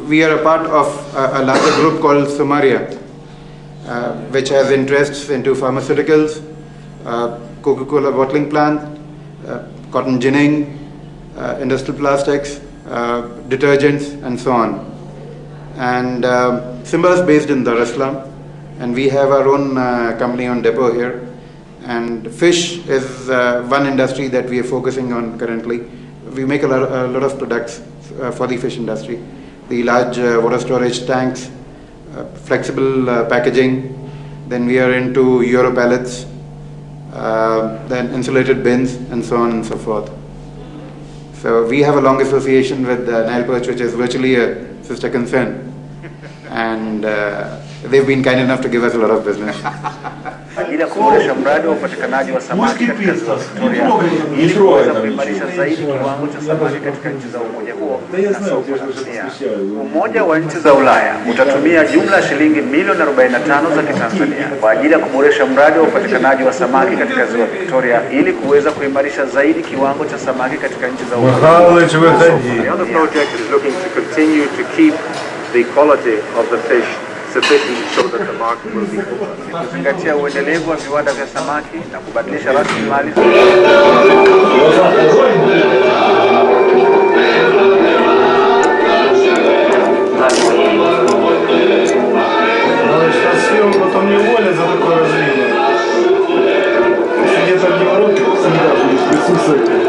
we are a part of a larger group called Somaria, which has interests into pharmaceuticals, Coca-Cola bottling plant, cotton ginning, industrial plastics, detergents, and so on. And Simba is based in Dar es Salaam, and we have our own company on depot here. And fish is one industry that we are focusing on currently. We make a lot of products for the fish industry. The large water storage tanks, flexible packaging, then we are into Euro pallets, then insulated bins, and so on and so forth. So we have a long association with Nile Perch, which is virtually a sister concern. And they've been kind enough to give us a lot of business. Ajili ya kuboresha mradi wa upatikanaji wa samaki katika ziwa Victoria ili kuweza kuimarisha zaidi kiwango cha samaki katika nchi za umoja huo na soko la dunia. Umoja wa nchi za Ulaya utatumia jumla shilingi milioni 45 za Kitanzania kwa ajili ya kuboresha mradi wa upatikanaji wa samaki katika ziwa Victoria ili kuweza kuimarisha zaidi kiwango cha samaki katika nchi za umoja huo. The other project is looking to continue to keep the quality of the fish sufficient so that the market will be full. Kuzingatia uendelevu wa viwanda vya samaki na kubadilisha rasilimali.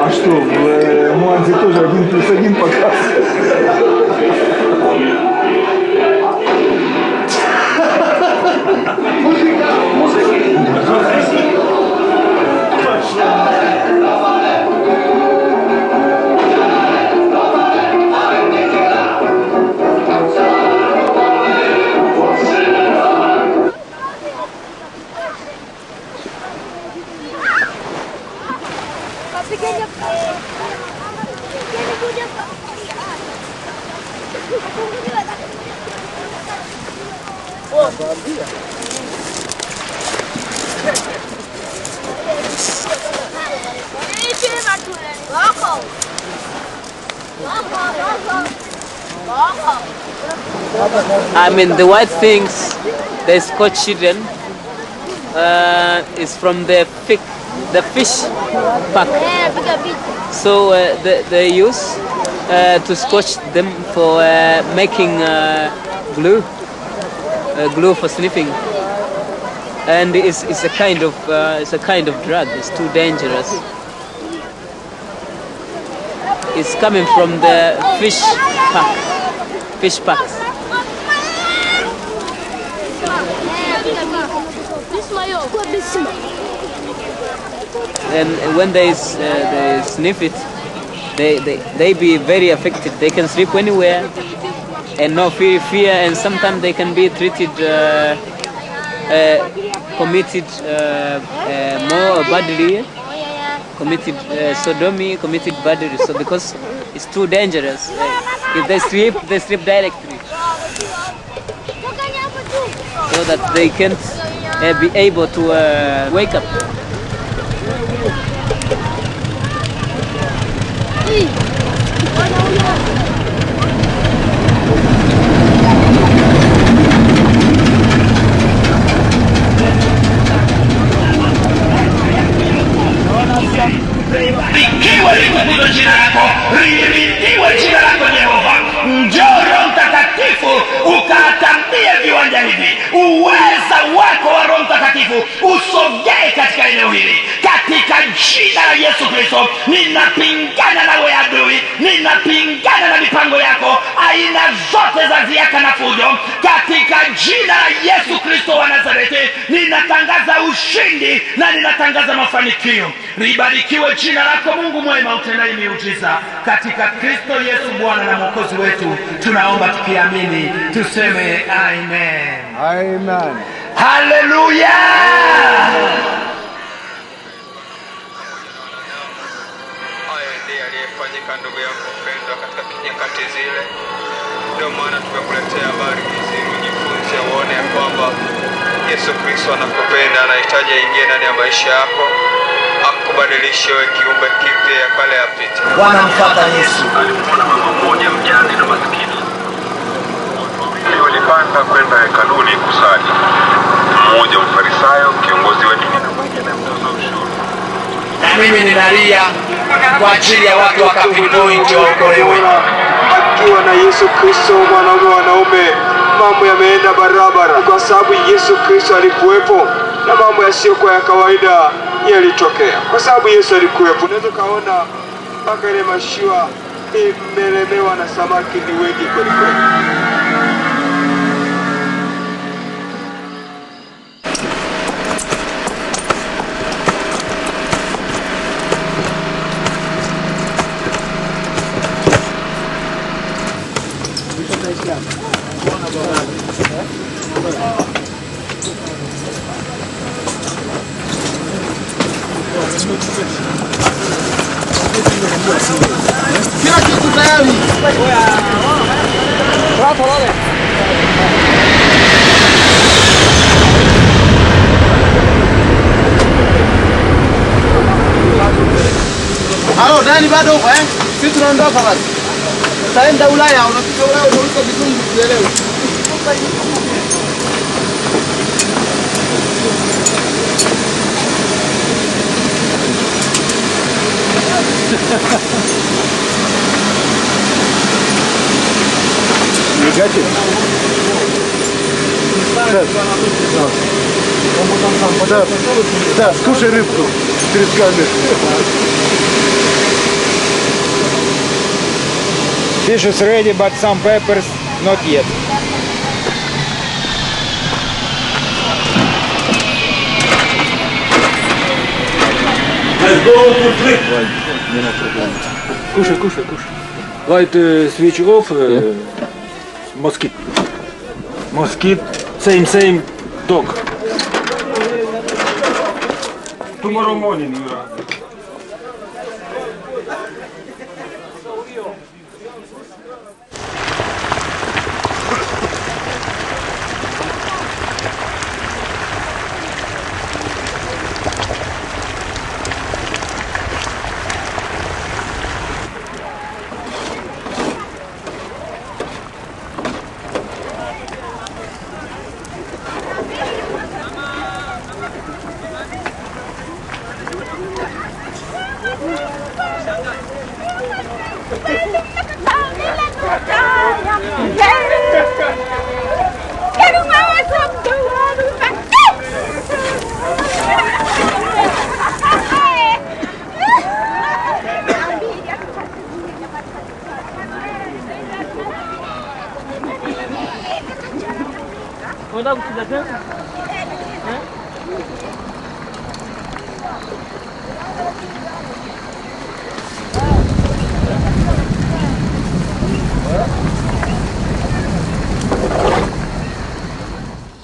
А что, в Муанзе тоже 1+1 показ? I mean, the white things, the Scotch children, is from the fish pack. So they use to scotch them for making glue for sniffing, and it's a kind of drug. It's too dangerous. It's coming from the fish packs. And when they sniff it, they be very affected. They can sleep anywhere and no fear, and sometimes they can be treated, committed more badly, committed sodomy, committed badly. So because it's too dangerous, if they sleep directly, so that they can't be able to wake up. Likiwa litukuzwe jina lako, lihimidiwe jina lako Yehova. Njoo Roho Mtakatifu ukatambie viwanja hivi. Uweza wako wa Roho Mtakatifu usogee katika eneo hili. Katika jina la Yesu Kristo, ninapingana na wewe adui, ninapingana na mipango yako, aina zote za ziaka na fujo. Katika jina la Yesu Kristo wa Nazareti, ninatangaza ushindi na ninatangaza mafanikio. Libarikiwe jina lako Mungu mwema utendaye miujiza. Katika Kristo Yesu Bwana na Mwokozi wetu, tunaomba tukiamini, tuseme amen. Amen. Haleluya. Aliyefanyika ndugu yako mpendwa katika nyakati zile. Ndio maana tumekuletea habari hizi ujifunze, uone kwamba Yesu Kristo anakupenda, anahitaji aingie ndani ya maisha yako, akubadilishe wewe kiumbe kipya, ya kale yapite. Wanamfuata Yesu. Alimwona mama mmoja mjane na maskini. Walipanda kwenda hekaluni kusali. Mmoja Mfarisayo, kiongozi wa dini, na mwingine mtoza ushuru. Na mimi ninalia kwa ajili ya watu wa Kapinoi waokolewe. Akiwa na Yesu Kristo wanaume, mambo yameenda barabara kwa sababu Yesu Kristo alikuwepo, na mambo yasiyokuwa ya kawaida yalitokea, kwa sababu Yesu alikuwepo. Unaweza kaona mpaka ile mashua imelemewa na samaki ni wengi kweli kweli. Kila kitu tayari. Halo, Dani bado huko eh? Sisi tunaondoka basi. Tutaenda Ulaya, unafika Ulaya unauliza vizungu tuelewe. You got it? Да, скушай рыбку перед камерой. Fish is ready, but some peppers not yet. Let's go to flip. Кушай, кушай, кушай. Light switch off. Mosquito. Mosquito. Same dog. Tomorrow morning you are.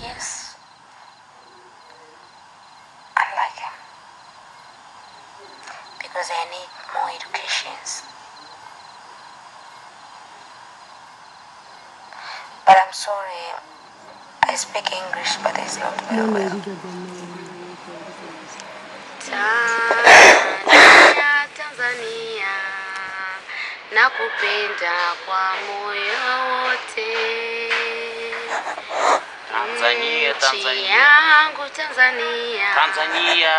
Yes, I like him because I need more educations. But I'm sorry, I speak English, but it's not very well. Tanzania, nakupenda kwa moyo wote. Tanzania, Nchi yangu Tanzania, Tanzania,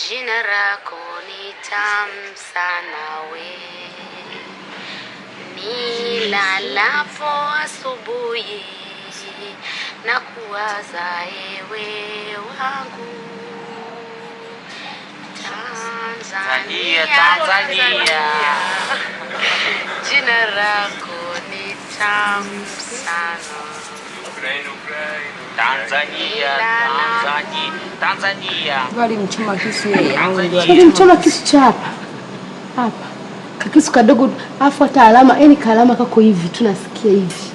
jina lako ni tamu sana we. Nilalapo asubuhi na kuwaza ewe wangu. Tanzania, Tanzania, jina lako ni tamu sana. Tanzania, Tanzania, Tanzania. Walimchoma kisu yeye. Walimchoma kisu cha hapa. Hapa. Kakisu kadogo afu hata alama, yani kalama kako hivi tunasikia hivi.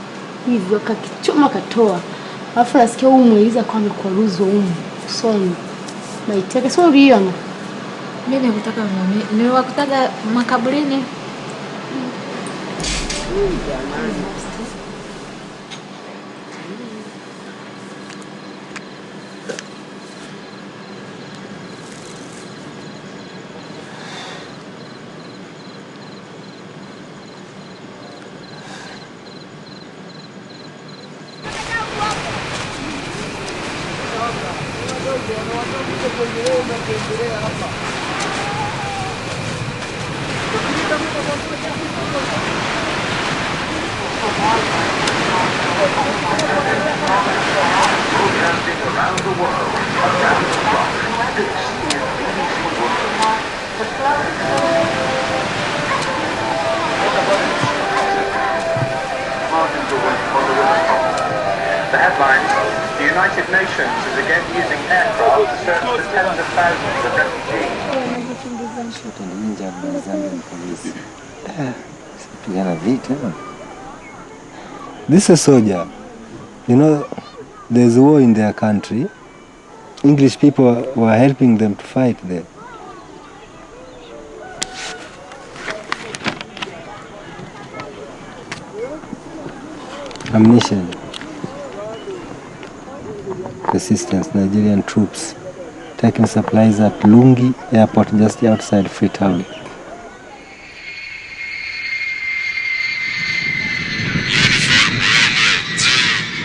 Hivi akakichoma katoa. Alafu nasikia huyu mweliza kwa amekwaruzwa huyu. Usoni. Maiti yake sio uliona. Mimi nikutaka muone. Niwakutaga makaburini. Broadcasting around the world, a thousand blocks, this is The headlines: the United Nations is again using aircraft to search for tens of thousands of refugees. This is a soldier. You know, there's war in their country. English people were helping them to fight there. Ammunition. Resistance, Nigerian troops taking supplies at Lungi Airport just outside Freetown.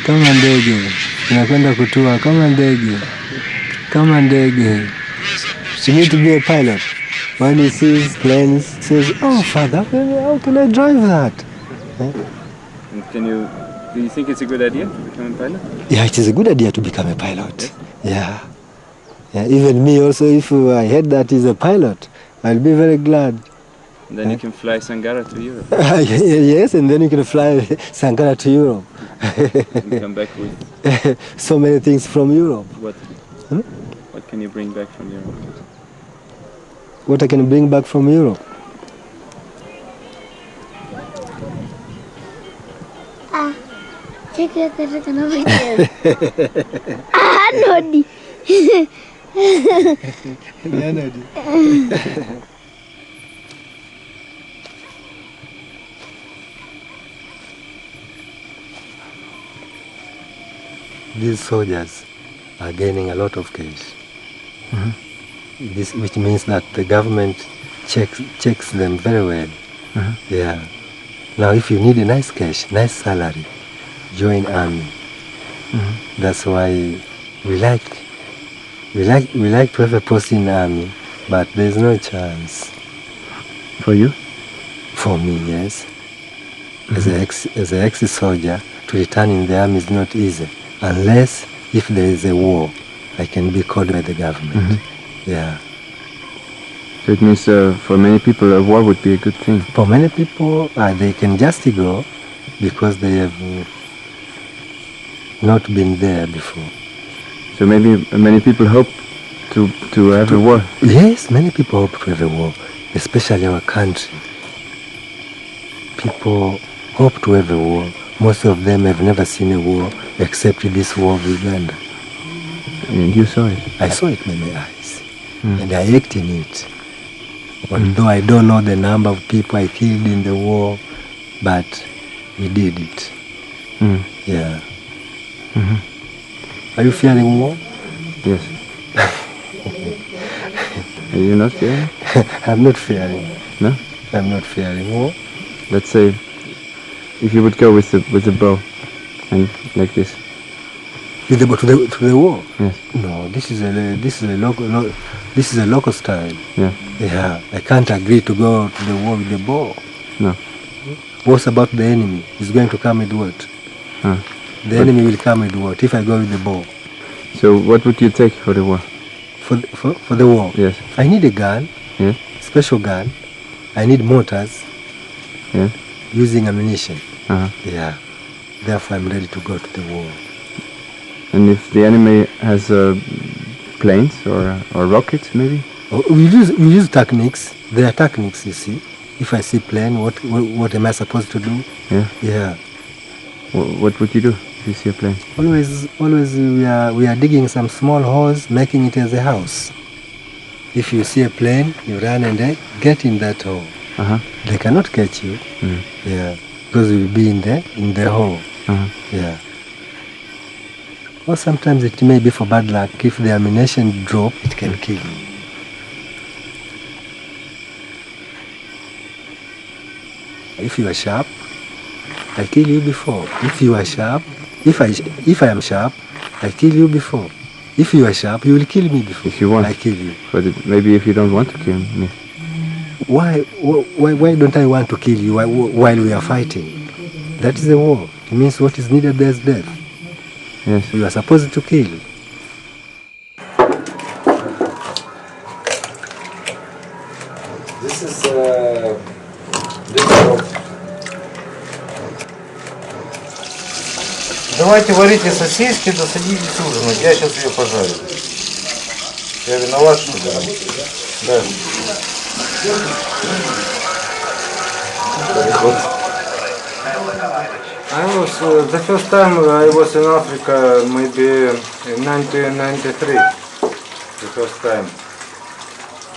Kama ndege, tunakwenda kutua kama ndege, kama ndege. You need to be a pilot. When he sees planes, he says, "Oh, Father, how can I drive that?" Do you think it's a good idea to become a pilot? Yeah, it is a good idea to become a pilot. Yeah. Yeah, even me also, if I heard that he's a pilot, I'll be very glad. And then you can fly Sangara to Europe. Yes, and then you can fly Sankara to Europe. And come back with... so many things from Europe. What? What can you bring back from Europe? What I can bring back from Europe? Nodi. These soldiers are gaining a lot of cash. This, which means that the government checks them very well. Yeah. Now, if you need a nice cash, nice salary, join army. That's why we like to have a post in army, but there's no chance. For you? For me, yes. As an ex-soldier, to return in the army is not easy, unless if there is a war, I can be called by the government. Yeah. So it means for many people a war would be a good thing. For many people, they can just go because they have not been there before. So maybe many people hope to have a war. Yes, many people hope to have a war, especially our country. People hope to have a war. Most of them have never seen a war except this war of Uganda. And you saw it? I saw it with my eyes. And I acted in it. Although I don't know the number of people I killed in the war, but we did it. Yeah. Are you fearing war? Yes. Are you not fearing? I'm not fearing. No? I'm not fearing war. Let's say, if you would go with the bow, and like this. With the bow to the war? Yes. No, this is a local style. Yeah. Yeah. I can't agree to go to the war with the bow. No. What's about the enemy? He's going to come with what? The enemy will come with what if I go with the bow? So what would you take for the war? For the war? Yes. I need a gun. Yes. Special gun. I need mortars. Yes. Using ammunition. Yeah. Therefore I'm ready to go to the war. And if the enemy has planes or rockets, maybe? We use techniques. There are techniques, you see. If I see plane, what am I supposed to do? Yeah. Yeah. What would you do if you see a plane? Always we are digging some small holes, making it as a house. If you see a plane, you run and get in that hole. They cannot catch you. Yeah. Because you will be in the hole. Yeah. Or sometimes it may be for bad luck. If the ammunition drop, it can kill you. If you are sharp, I kill you before. If you are sharp, if I am sharp, I kill you before. If you are sharp, you will kill me before. If you want. I kill you. But maybe if you don't want to kill me. Why don't I want to kill you while we are fighting? That is the war. It means what is needed there is death. Yes. You are supposed to kill. Давайте варите сосиски, досадитесь ужинать. Я сейчас ее пожарю. Я виноват, что ли? Да. The first time I was in Africa, maybe in 1993. The first time.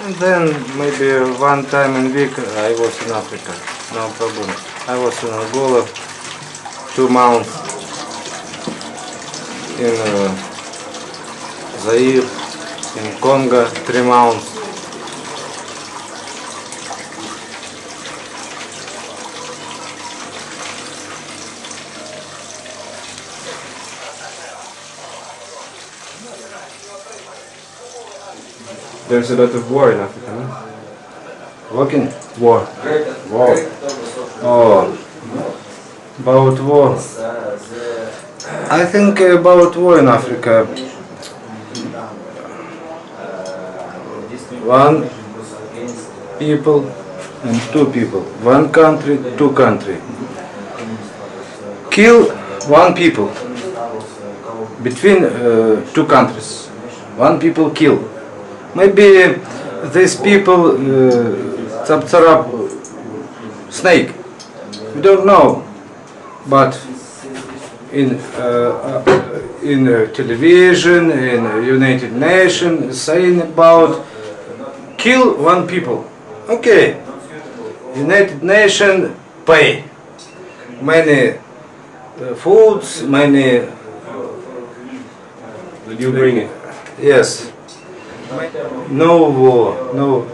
And then maybe one time in week I was in Africa. No problem. I was in Angola 2 months. In Zaire, in Congo 3 months. There's a lot of war in Africa, no? Working? War. War. Oh, about war. I think about war in Africa. One people and 2 people. One country, 2 country. Kill 1 people. Between 2 countries. 1 people kill. Maybe these people tsap snake. We don't know, but in television, in United Nations, saying about kill 1 people. Okay, United Nations pay many foods, many. Did you bring it? Yes. No war, no.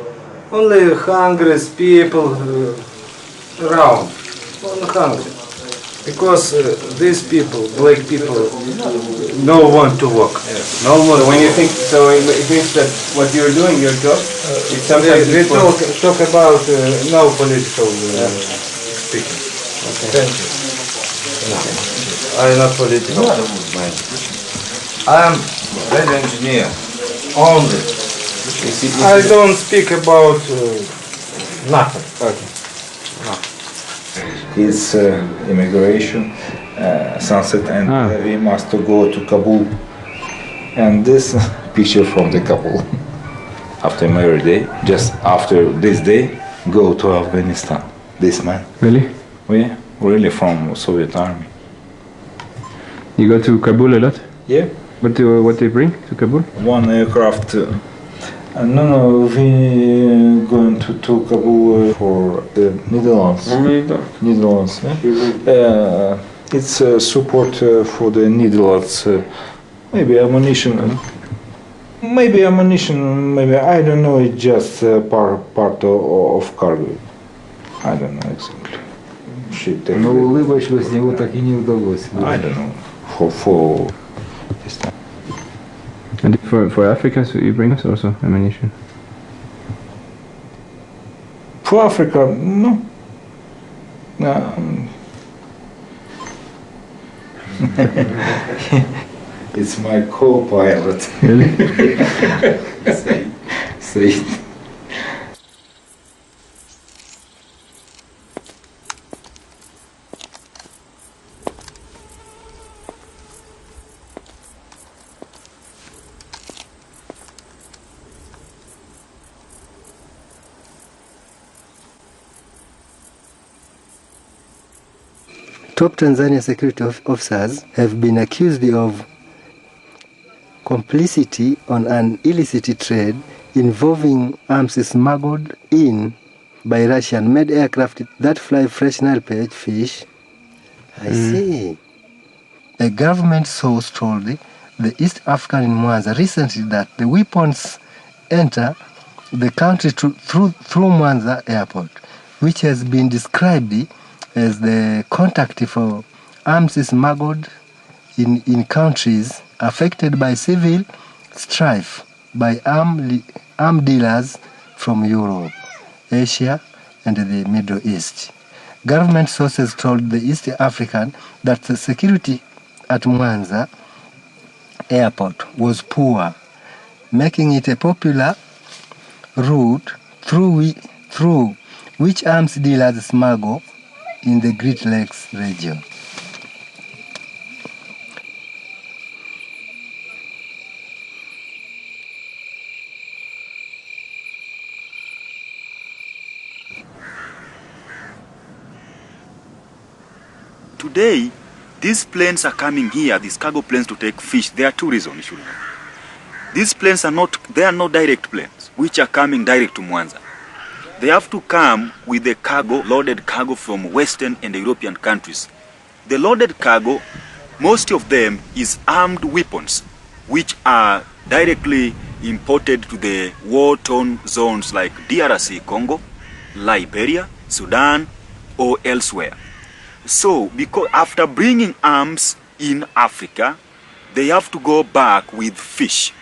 Only hungry people around. Only hungry. Because these people, black people, no want to work. No more. So when you think, so it means that what you're doing, your job, it's sometimes we talk about no political speaking. Okay. Thank you. No. I'm not political man. I'm radio engineer. Only. I don't speak about nothing. Okay. No. It's immigration, sunset, and we must go to Kabul. And this picture from the Kabul. After marriage day, just after this day, go to Afghanistan. This man. Really? Yeah, really from Soviet army. You go to Kabul a lot? Yeah. What they bring to Kabul? 1 aircraft. No, we going to Kabul for the Netherlands. Netherlands. Yeah? It's support for the Netherlands. Maybe ammunition. Maybe ammunition. Maybe I don't know. It's just part of cargo. I don't know exactly. Но улыбочку с него так и не удалось. I don't know. For this time. And for Africa, so you bring us also ammunition? For Africa, no. It's my co-pilot. Really? Say. Top Tanzania security officers have been accused of complicity on an illicit trade involving arms smuggled in by Russian-made aircraft that fly fresh Nile perch fish. I see. A government source told the East African in Mwanza recently that the weapons enter the country through Mwanza airport, which has been described as the contact for arms smuggled in countries affected by civil strife by armed dealers from Europe, Asia, and the Middle East. Government sources told the East African that the security at Mwanza airport was poor, making it a popular route through Which arms dealers smuggle in the Great Lakes region? Today, these planes are coming here, these cargo planes, to take fish. There are two reasons you should know. These planes are not direct planes, which are coming direct to Mwanza. They have to come with the cargo, loaded cargo from Western and European countries. The loaded cargo, most of them is armed weapons, which are directly imported to the war-torn zones like DRC, Congo, Liberia, Sudan, or elsewhere. So, because after bringing arms in Africa, they have to go back with fish.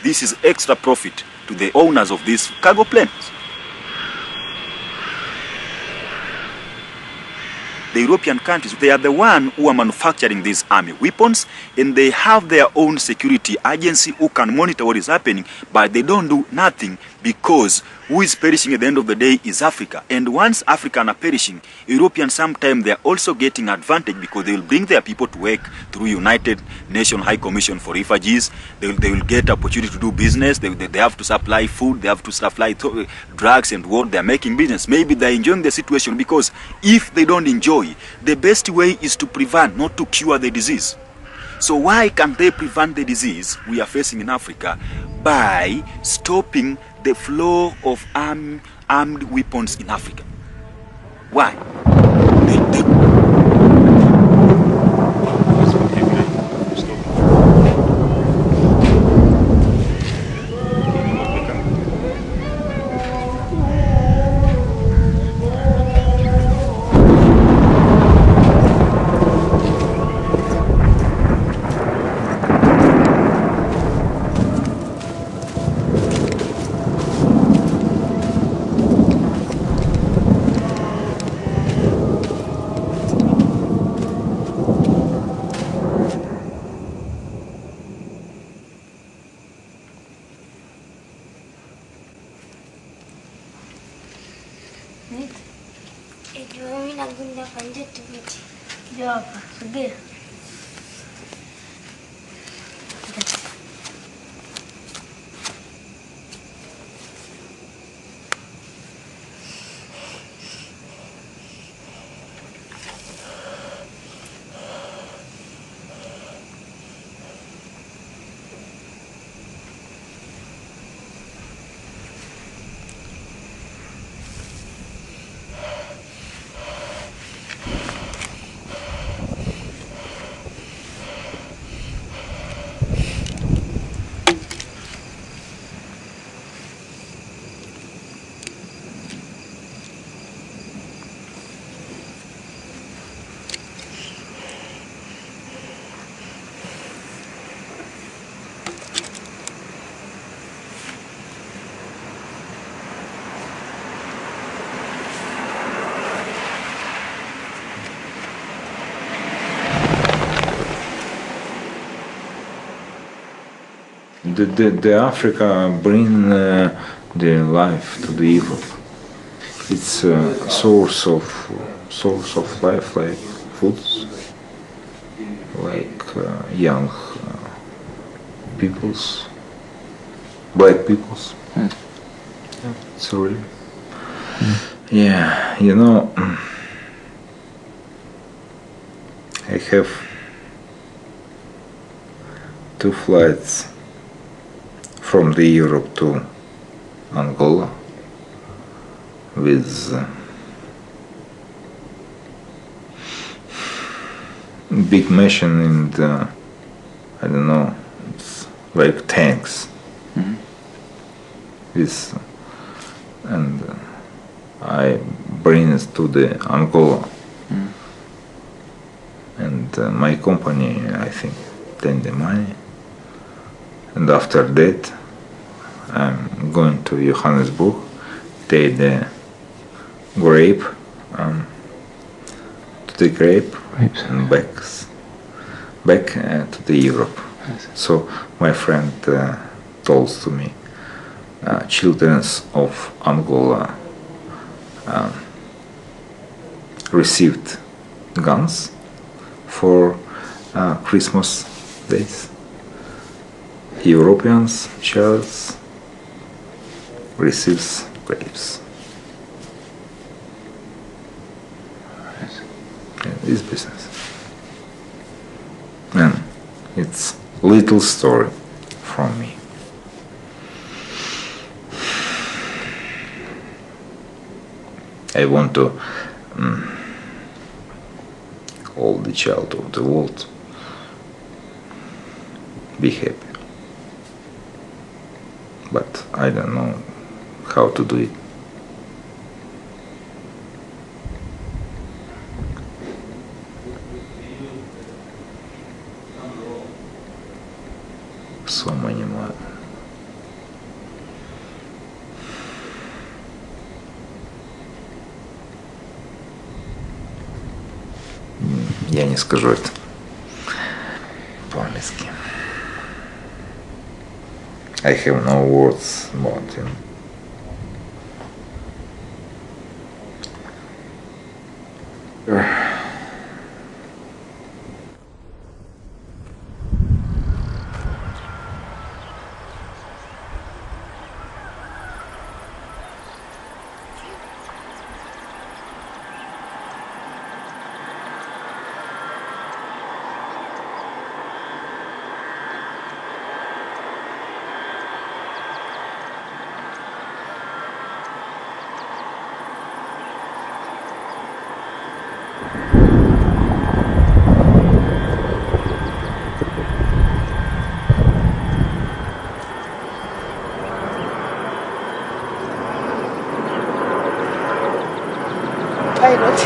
This is extra profit to the owners of these cargo planes. The European countries, they are the ones who are manufacturing these army weapons, and they have their own security agency who can monitor what is happening, but they don't do nothing, because who is perishing at the end of the day is Africa. And once Africans are perishing, Europeans sometimes they are also getting advantage, because they will bring their people to work through United Nations High Commission for Refugees. They will get opportunity to do business. They have to supply food. They have to supply drugs and what. They are making business. Maybe they are enjoying the situation, because if they don't enjoy, the best way is to prevent, not to cure the disease. So why can't they prevent the disease we are facing in Africa? By stopping the flow of armed weapons in Africa. Why? Mimi nakwenda pande tubiti. Ndio hapa, sogea. The Africa bring the life to the Europe. It's a source of life, like foods, like young peoples, black peoples. It's really, yeah, you know, I have 2 flights from the Europe to Angola with big machine and I don't know, it's like tanks. With and I bring it to the Angola, and my company, I think, take the money, and after that I'm going to Johannesburg, take the grape, to the grape and back to the Europe. So my friend told to me, children of Angola received guns for Christmas days. Europeans, childs receives grapes. This business. And it's little story from me. I want to all the child of the world be happy. But I don't know how to do it. So many more. Я не скажу это по-английски. I have no words about him. Pilot.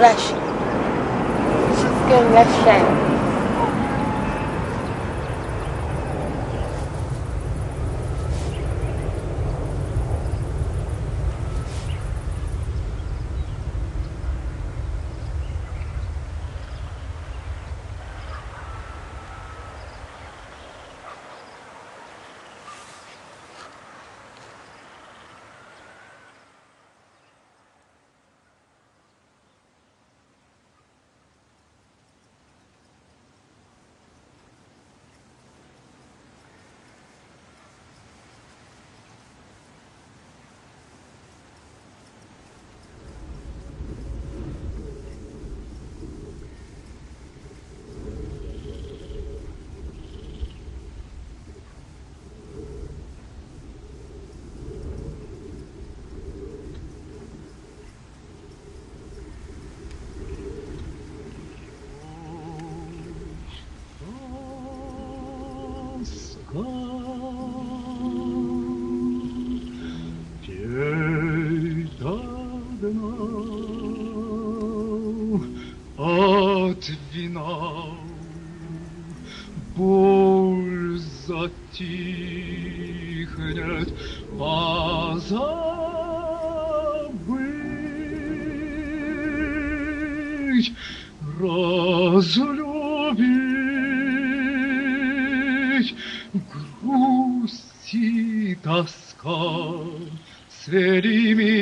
Rush. She's going Russian. От вина боль затихнет, позабыть, разлюбить, грусть и тоска свели меня.